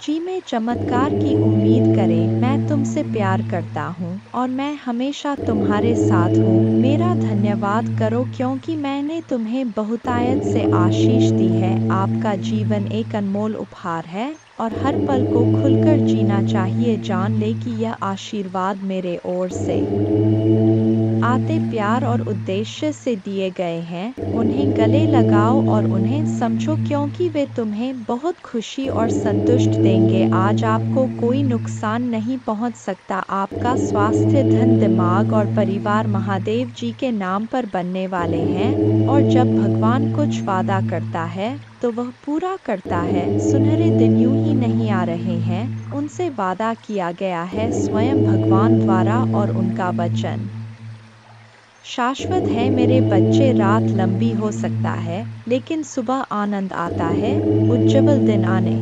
S1: जी में चमत्कार की उम्मीद करें। मैं तुमसे प्यार करता हूँ और मैं हमेशा तुम्हारे साथ हूँ। मेरा धन्यवाद करो, क्योंकि मैंने तुम्हें बहुतायत से आशीष दी है। आपका जीवन एक अनमोल उपहार है और हर पल को खुलकर जीना चाहिए। जान ले कि यह आशीर्वाद मेरे ओर से आते प्यार और उद्देश्य से दिए गए हैं। उन्हें गले लगाओ और उन्हें समझो, क्योंकि वे तुम्हें बहुत खुशी और संतुष्ट देंगे। आज आपको कोई नुकसान नहीं पहुंच सकता। आपका स्वास्थ्य, धन, दिमाग और परिवार महादेव जी के नाम पर बनने वाले हैं और जब भगवान कुछ वादा करता है तो वह पूरा करता है। सुनहरे दिन यूं ही नहीं आ रहे हैं, उनसे वादा किया गया है स्वयं भगवान द्वारा और उनका वचन शाश्वत है। मेरे बच्चे, रात लंबी हो सकता है, लेकिन सुबह आनंद आता है। उज्जवल दिन आने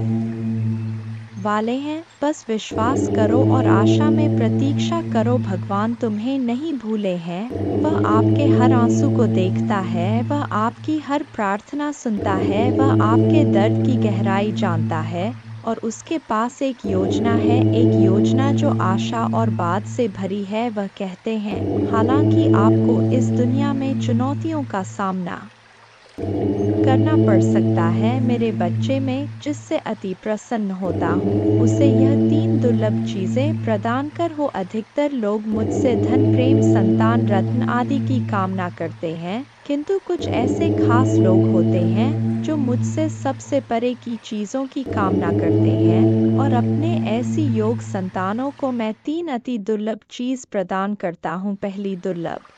S1: वाले हैं। बस विश्वास करो और आशा में प्रतीक्षा करो। भगवान तुम्हें नहीं भूले हैं, वह आपके हर आंसू को देखता है, वह आपकी हर प्रार्थना सुनता है, वह आपके दर्द की गहराई जानता है और उसके पास एक योजना है, एक योजना जो आशा और बाद से भरी है। वह कहते हैं, हालांकि आपको इस दुनिया में चुनौतियों का सामना करना पड़ सकता है, मेरे बच्चे, में जिससे अति प्रसन्न होता हूँ, उसे यह तीन दुर्लभ चीजें प्रदान कर हो। अधिकतर लोग मुझसे धन, प्रेम, संतान, रत्न आदि की कामना करते हैं, किंतु कुछ ऐसे खास लोग होते हैं जो मुझसे सबसे परे की चीजों की कामना करते हैं और अपने ऐसी योग संतानों को मैं तीन अति दुर्लभ चीज प्रदान करता हूँ। पहली दुर्लभ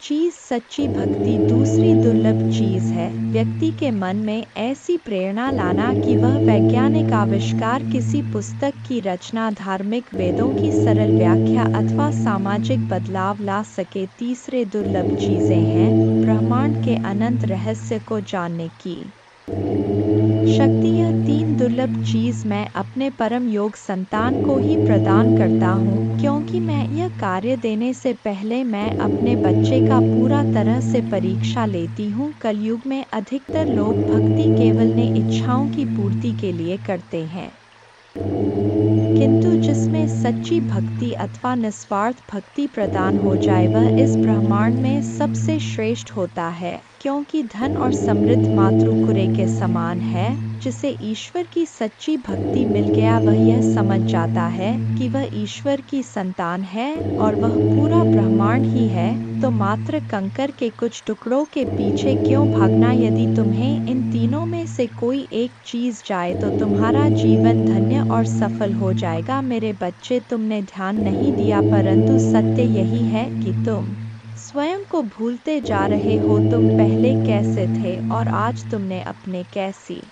S1: चीज सच्ची भक्ति। दूसरी दुर्लभ चीज है व्यक्ति के मन में ऐसी प्रेरणा लाना कि वह वैज्ञानिक आविष्कार, किसी पुस्तक की रचना, धार्मिक वेदों की सरल व्याख्या अथवा सामाजिक बदलाव ला सके। तीसरे दुर्लभ चीजें हैं ब्रह्मांड के अनंत रहस्य को जानने की शक्ति। यह तीन दुर्लभ चीज मैं अपने परम योग संतान को ही प्रदान करता हूँ, क्योंकि मैं यह कार्य देने से पहले मैं अपने बच्चे का पूरा तरह से परीक्षा लेती हूँ। कलयुग में अधिकतर लोग भक्ति केवल ने इच्छाओं की पूर्ति के लिए करते हैं, किंतु जिसमें सच्ची भक्ति अथवा निस्वार्थ भक्ति प्रदान हो जाए वह इस ब्रह्मांड में सबसे श्रेष्ठ होता है, क्योंकि धन और समृद्ध मातृकुरे के समान है। जिसे ईश्वर की सच्ची भक्ति मिल गया वह यह समझ जाता है कि वह ईश्वर की संतान है और वह पूरा ब्रह्मांड ही है। तो मात्र कंकर के कुछ टुकड़ों के पीछे क्यों भागना? यदि तुम्हें इन तीनों में से कोई एक चीज जाए तो तुम्हारा जीवन धन्य और सफल हो जाएगा। मेरे बच्चे, तुमने ध्यान नहीं दिया, परंतु सत्य यही है कि तुम स्वयं को भूलते जा रहे हो। तुम पहले कैसे थे और आज तुमने अपने कैसी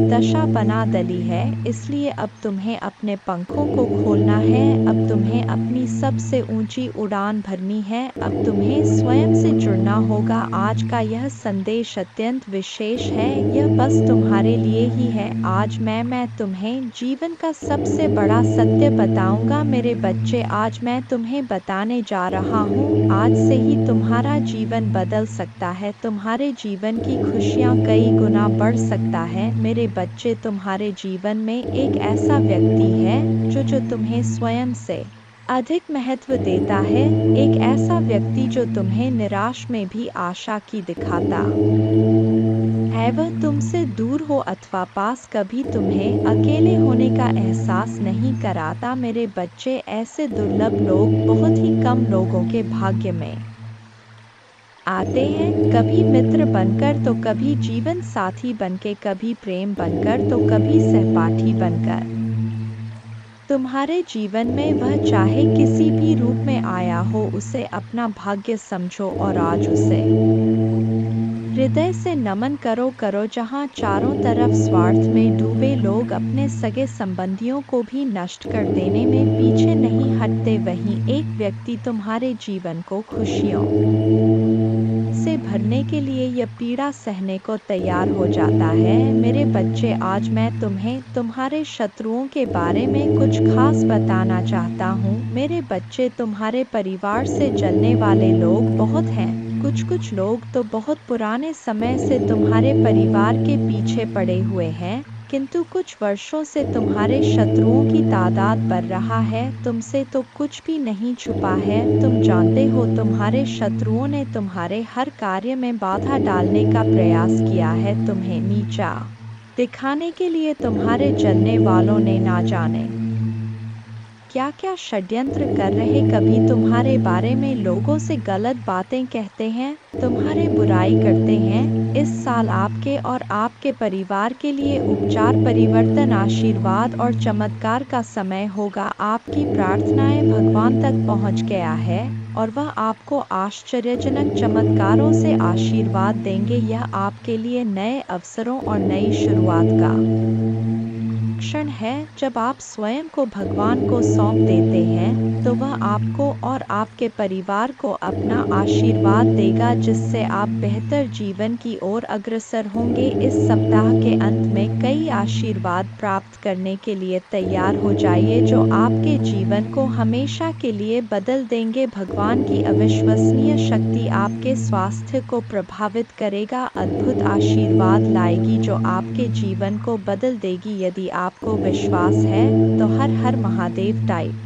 S1: दशा बना डाली है। इसलिए अब तुम्हें अपने पंखों को खोलना है, अब तुम्हें अपनी सबसे ऊंची उड़ान भरनी है, अब तुम्हें स्वयं से जुड़ना होगा। आज का यह संदेश अत्यंत विशेष है, यह बस तुम्हारे लिए ही है। आज मैं तुम्हें जीवन का सबसे बड़ा सत्य बताऊंगा। मेरे बच्चे, आज मैं तुम्हें बताने जा रहा हूँ, आज से ही तुम्हारा जीवन बदल सकता है, तुम्हारे जीवन की खुशियाँ कई गुना बढ़ सकता है। मेरे बच्चे, तुम्हारे जीवन में एक ऐसा व्यक्ति है जो तुम्हें स्वयं से अधिक महत्व देता है, एक ऐसा व्यक्ति जो तुम्हें निराश में भी आशा की दिखाता है। वह तुमसे दूर हो अथवा पास, कभी तुम्हें अकेले होने का एहसास नहीं कराता। मेरे बच्चे, ऐसे दुर्लभ लोग बहुत ही कम लोगों के भाग्य में आते हैं, कभी मित्र बनकर तो कभी जीवन साथी बनके, कभी प्रेम बनकर तो कभी सहपाठी बनकर। तुम्हारे जीवन में वह चाहे किसी भी रूप में आया हो, उसे अपना भाग्य समझो और आज उसे हृदय से नमन करो। जहाँ चारों तरफ स्वार्थ में डूबे लोग अपने सगे संबंधियों को भी नष्ट कर देने में पीछे नहीं हटते, वहीं एक व्यक्ति तुम्हारे जीवन को खुशियों से भरने के लिए यह पीड़ा सहने को तैयार हो जाता है। मेरे बच्चे, आज मैं तुम्हें तुम्हारे शत्रुओं के बारे में कुछ खास बताना चाहता हूँ। मेरे बच्चे, तुम्हारे परिवार से जलने वाले लोग बहुत हैं। कुछ लोग तो बहुत पुराने समय से तुम्हारे परिवार के पीछे पड़े हुए हैं, किंतु कुछ वर्षों से तुम्हारे शत्रुओं की तादाद बढ़ रहा है। तुमसे तो कुछ भी नहीं छुपा है, तुम जानते हो तुम्हारे शत्रुओं ने तुम्हारे हर कार्य में बाधा डालने का प्रयास किया है, तुम्हें नीचा दिखाने के लिए तुम्हारे जलने वालों ने ना जाने क्या क्या षड्यंत्र कर रहे। कभी तुम्हारे बारे में लोगों से गलत बातें कहते हैं, तुम्हारे बुराई करते हैं। इस साल आपके और आपके परिवार के लिए उपचार, परिवर्तन, आशीर्वाद और चमत्कार का समय होगा। आपकी प्रार्थनाएं भगवान तक पहुंच गया है और वह आपको आश्चर्यजनक चमत्कारों से आशीर्वाद देंगे। यह आपके लिए नए अवसरों और नई शुरुआत का क्षण है। जब आप स्वयं को भगवान को सौंप देते हैं तो वह आपको और आपके परिवार को अपना आशीर्वाद देगा, जिससे आप बेहतर जीवन की ओर अग्रसर होंगे। इस सप्ताह के अंत में कई आशीर्वाद प्राप्त करने के लिए तैयार हो जाइए, जो आपके जीवन को हमेशा के लिए बदल देंगे। भगवान की अविश्वसनीय शक्ति आपके स्वास्थ्य को प्रभावित करेगा, अद्भुत आशीर्वाद लाएगी जो आपके जीवन को बदल देगी। यदि आपको विश्वास है तो हर हर महादेव टाइप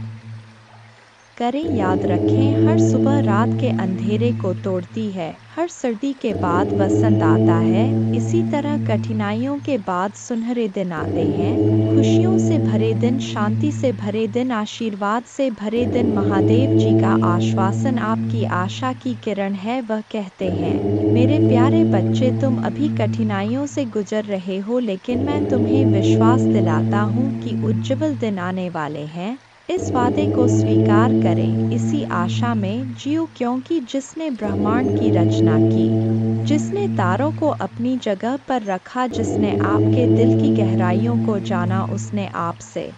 S1: करें। याद रखें, हर सुबह रात के अंधेरे को तोड़ती है, हर सर्दी के बाद वसंत आता है। इसी तरह कठिनाइयों के बाद सुनहरे दिन आते हैं, खुशियों से भरे दिन, शांति से भरे दिन, आशीर्वाद से भरे दिन। महादेव जी का आश्वासन आपकी आशा की किरण है। वह कहते हैं, मेरे प्यारे बच्चे, तुम अभी कठिनाइयों से गुजर रहे हो, लेकिन मैं तुम्हें विश्वास दिलाता हूँ कि उज्जवल दिन आने वाले हैं। इस वादे को स्वीकार करें, इसी आशा में जियो, क्योंकि जिसने ब्रह्मांड की रचना की, जिसने तारों को अपनी जगह पर रखा, जिसने आपके दिल की गहराइयों को जाना, उसने आपसे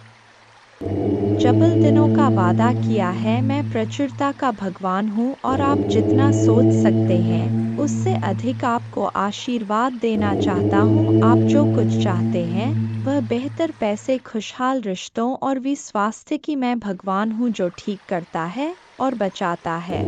S1: जबल दिनों का वादा किया है। मैं प्रचुरता का भगवान हूँ और आप जितना सोच सकते हैं उससे अधिक आपको आशीर्वाद देना चाहता हूँ। आप जो कुछ चाहते हैं वह बेहतर पैसे, खुशहाल रिश्तों और भी स्वास्थ्य की मैं भगवान हूँ जो ठीक करता है और बचाता है।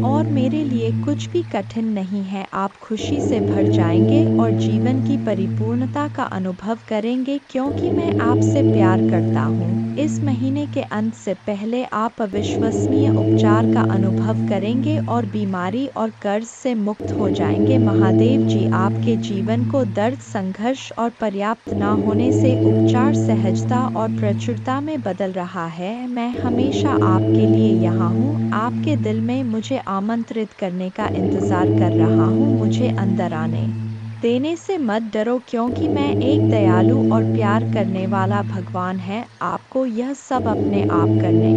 S1: और और मेरे लिए कुछ भी कठिन नहीं है। आप खुशी से भर जाएंगे और जीवन की परिपूर्णता का अनुभव करेंगे क्योंकि मैं आपसे प्यार करता हूँ। इस महीने के अंत से पहले आप अविश्वसनीय उपचार का अनुभव करेंगे और बीमारी और कर्ज से मुक्त हो जाएंगे। महादेव जी आपके जीवन को दर्द, संघर्ष और पर्याप्त न होने से उपचार, सहजता और प्रचुरता में बदल रहा है। मैं हमेशा आपके लिए यहाँ हूँ, आपके दिल में मुझे आमंत्रित करने का इंतजार कर रहा हूँ। मुझे अंदर आने देने से मत डरो क्योंकि मैं एक दयालु और प्यार करने वाला भगवान है। आपको यह सब अपने आप करने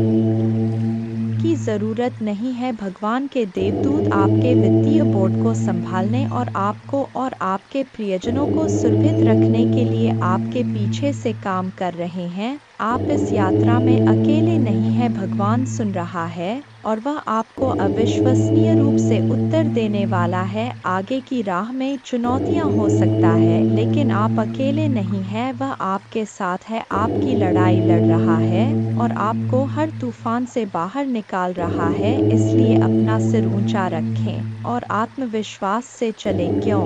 S1: की ज़रूरत नहीं है। भगवान के देवदूत आपके वित्तीय बोर्ड को संभालने और आपको और आपके प्रियजनों को सुरक्षित रखने के लिए आपके पीछे से काम कर रहे हैं। आप इस यात्रा में अकेले नहीं हैं। भगवान सुन रहा है और वह आपको अविश्वसनीय रूप से उत्तर देने वाला है। आगे की राह में चुनौतियां हो सकता है लेकिन आप अकेले नहीं हैं। वह आपके साथ है, आपकी लड़ाई लड़ रहा है और आपको हर तूफान से बाहर निकाल रहा है। इसलिए अपना सिर ऊंचा रखें और आत्मविश्वास से चलें। क्यों?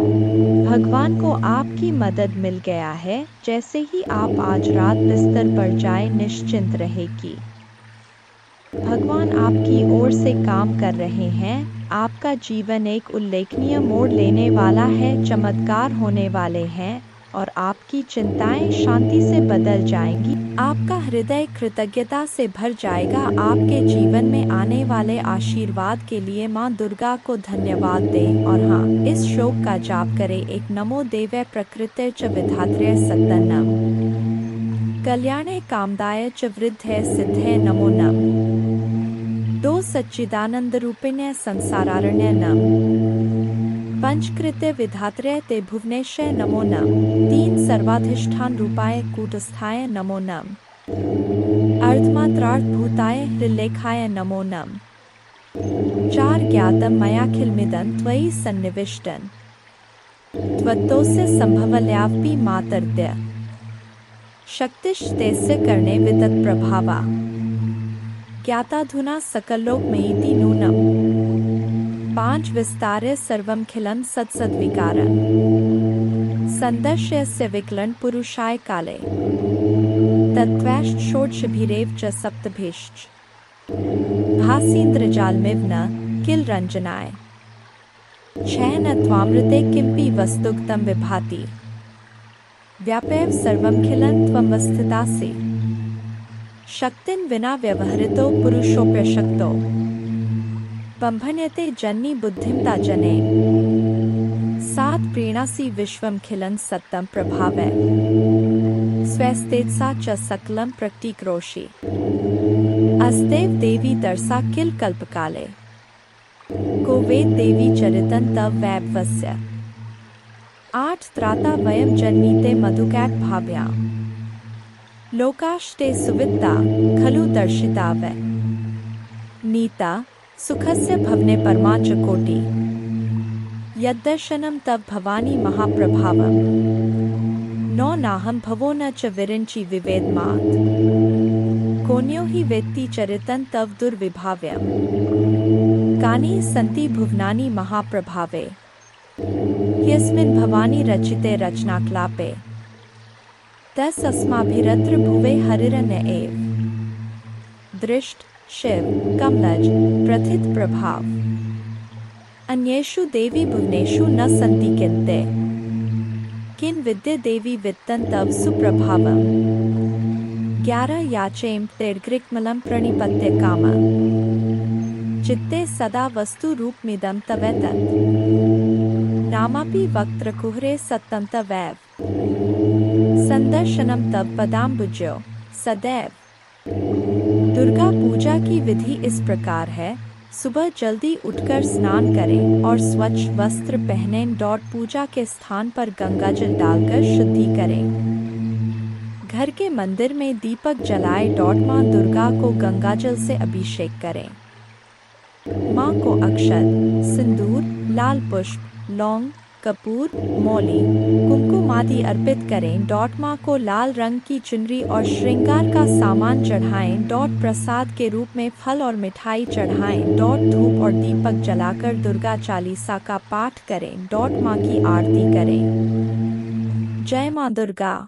S1: भगवान को आपकी मदद मिल गया है। जैसे ही आप आज रात बिस्तर पर जाएं, निश्चिंत रहें कि भगवान आपकी ओर से काम कर रहे हैं। आपका जीवन एक उल्लेखनीय मोड़ लेने वाला है, चमत्कार होने वाले हैं और आपकी चिंताएं शांति से बदल जाएंगी। आपका हृदय कृतज्ञता से भर जाएगा। आपके जीवन में आने वाले आशीर्वाद के लिए मां दुर्गा को धन्यवाद दें और हाँ, इस श्लोक का जाप करें। एक नमो देवै प्रकृते च विधात्रे सत्तन्नम कल्याणे कामदाय च वृद्धे सिद्धे नमो नम। 2 सच्चिदानंद रूपिण्य संसारारण्य नम। पंचकृत्य विधात्रे ते भुवनेश्वर नमो नम। 3 सर्वाधिष्ठान रूपाय कूटस्थाय नमो नम। अर्धमात्रार्थ भूताय हृल्लेखाय नमो नम। 4 ज्ञातम मयाखिलमिदं त्वयि सन्निविष्टं त्वत्तोस्य संभवल्यापि मातर्त्य शक्तिश्तेस्य कर्णे वितत प्रभावा ज्ञाताधुना सकलोकमयीति नूनम। 5 विस्तारे सर्वमखिलं सत्सद्विकारं संदर्श्यस्य विकलं पुरुषाय काले तत्त्वैश्च षोडशभिरेव च सप्तभिश्च भासीन्द्रजालमिव न किल रञ्जनाय 6 न त्वामृते किमपि वस्तुगतं विभाति व्यापैव सर्वमखिलं त्वमवस्थितासि शक्तिं विना व्यवहृतो पुरुषोऽप्यशक्तो बम्भन्यते जन्नी बुद्धिमता जने 7 प्रीणासि विश्वमखिलं सत्तं प्रभावै स्वस्तेजसा च सकलं प्रतीक्रोषि अस्तेव देवी दर्शा किल कल्पकाले को वेद देवी चरितं तव वैभवस्य 8 त्राता वयं जन्मीते मधुकैट भाव्या लोकाश्ते सुवित्ता खलु दर्शिता वै नीता सुखस्य भवने परमाच कोटि यद्दर्शनं तव भवानी महाप्रभावम् 9 नाहं भवो न च विरिञ्चि विवेदमात् कोन्यो हि वेत्ति चरितं तव दुर्विभाव्यम् कानि सन्ति भुवनानि महाप्रभावे यस्मिन् भवानी रचिते रचनाक्लापे 10 अस्माभिरत्र भुवे हरिरण्य एव दृष्ट शिव कमलज प्रथित प्रभाव अन्येषु देवी भुवनेषु न सन्ति किन्ते किन विद्ये देवी वित्तं तव सुप्रभावम् 11 याचेम तेर्ग्रिक्मलं प्रणिपत्य काम चित्ते सदा वस्तु रूपमिदं तवेतत् नामापि वक्त्रकुहरे सत्तं तवैव संदर्शनम तव पदाम्बुजो सदैव। दुर्गा पूजा की विधि इस प्रकार है। सुबह जल्दी उठकर स्नान करें और स्वच्छ वस्त्र पहनें। पूजा के स्थान पर गंगा जल डालकर शुद्धि करें। घर के मंदिर में दीपक जलाएं। मां दुर्गा को गंगाजल से अभिषेक करें। मां को अक्षत, सिंदूर, लाल पुष्प, लौंग, कपूर, मौली, कुमकुम आदि अर्पित करें। माँ को लाल रंग की चुनरी और श्रृंगार का सामान चढ़ाएं। प्रसाद के रूप में फल और मिठाई चढ़ाएं। धूप और दीपक जलाकर दुर्गा चालीसा का पाठ करें। माँ की आरती करें। जय माँ दुर्गा।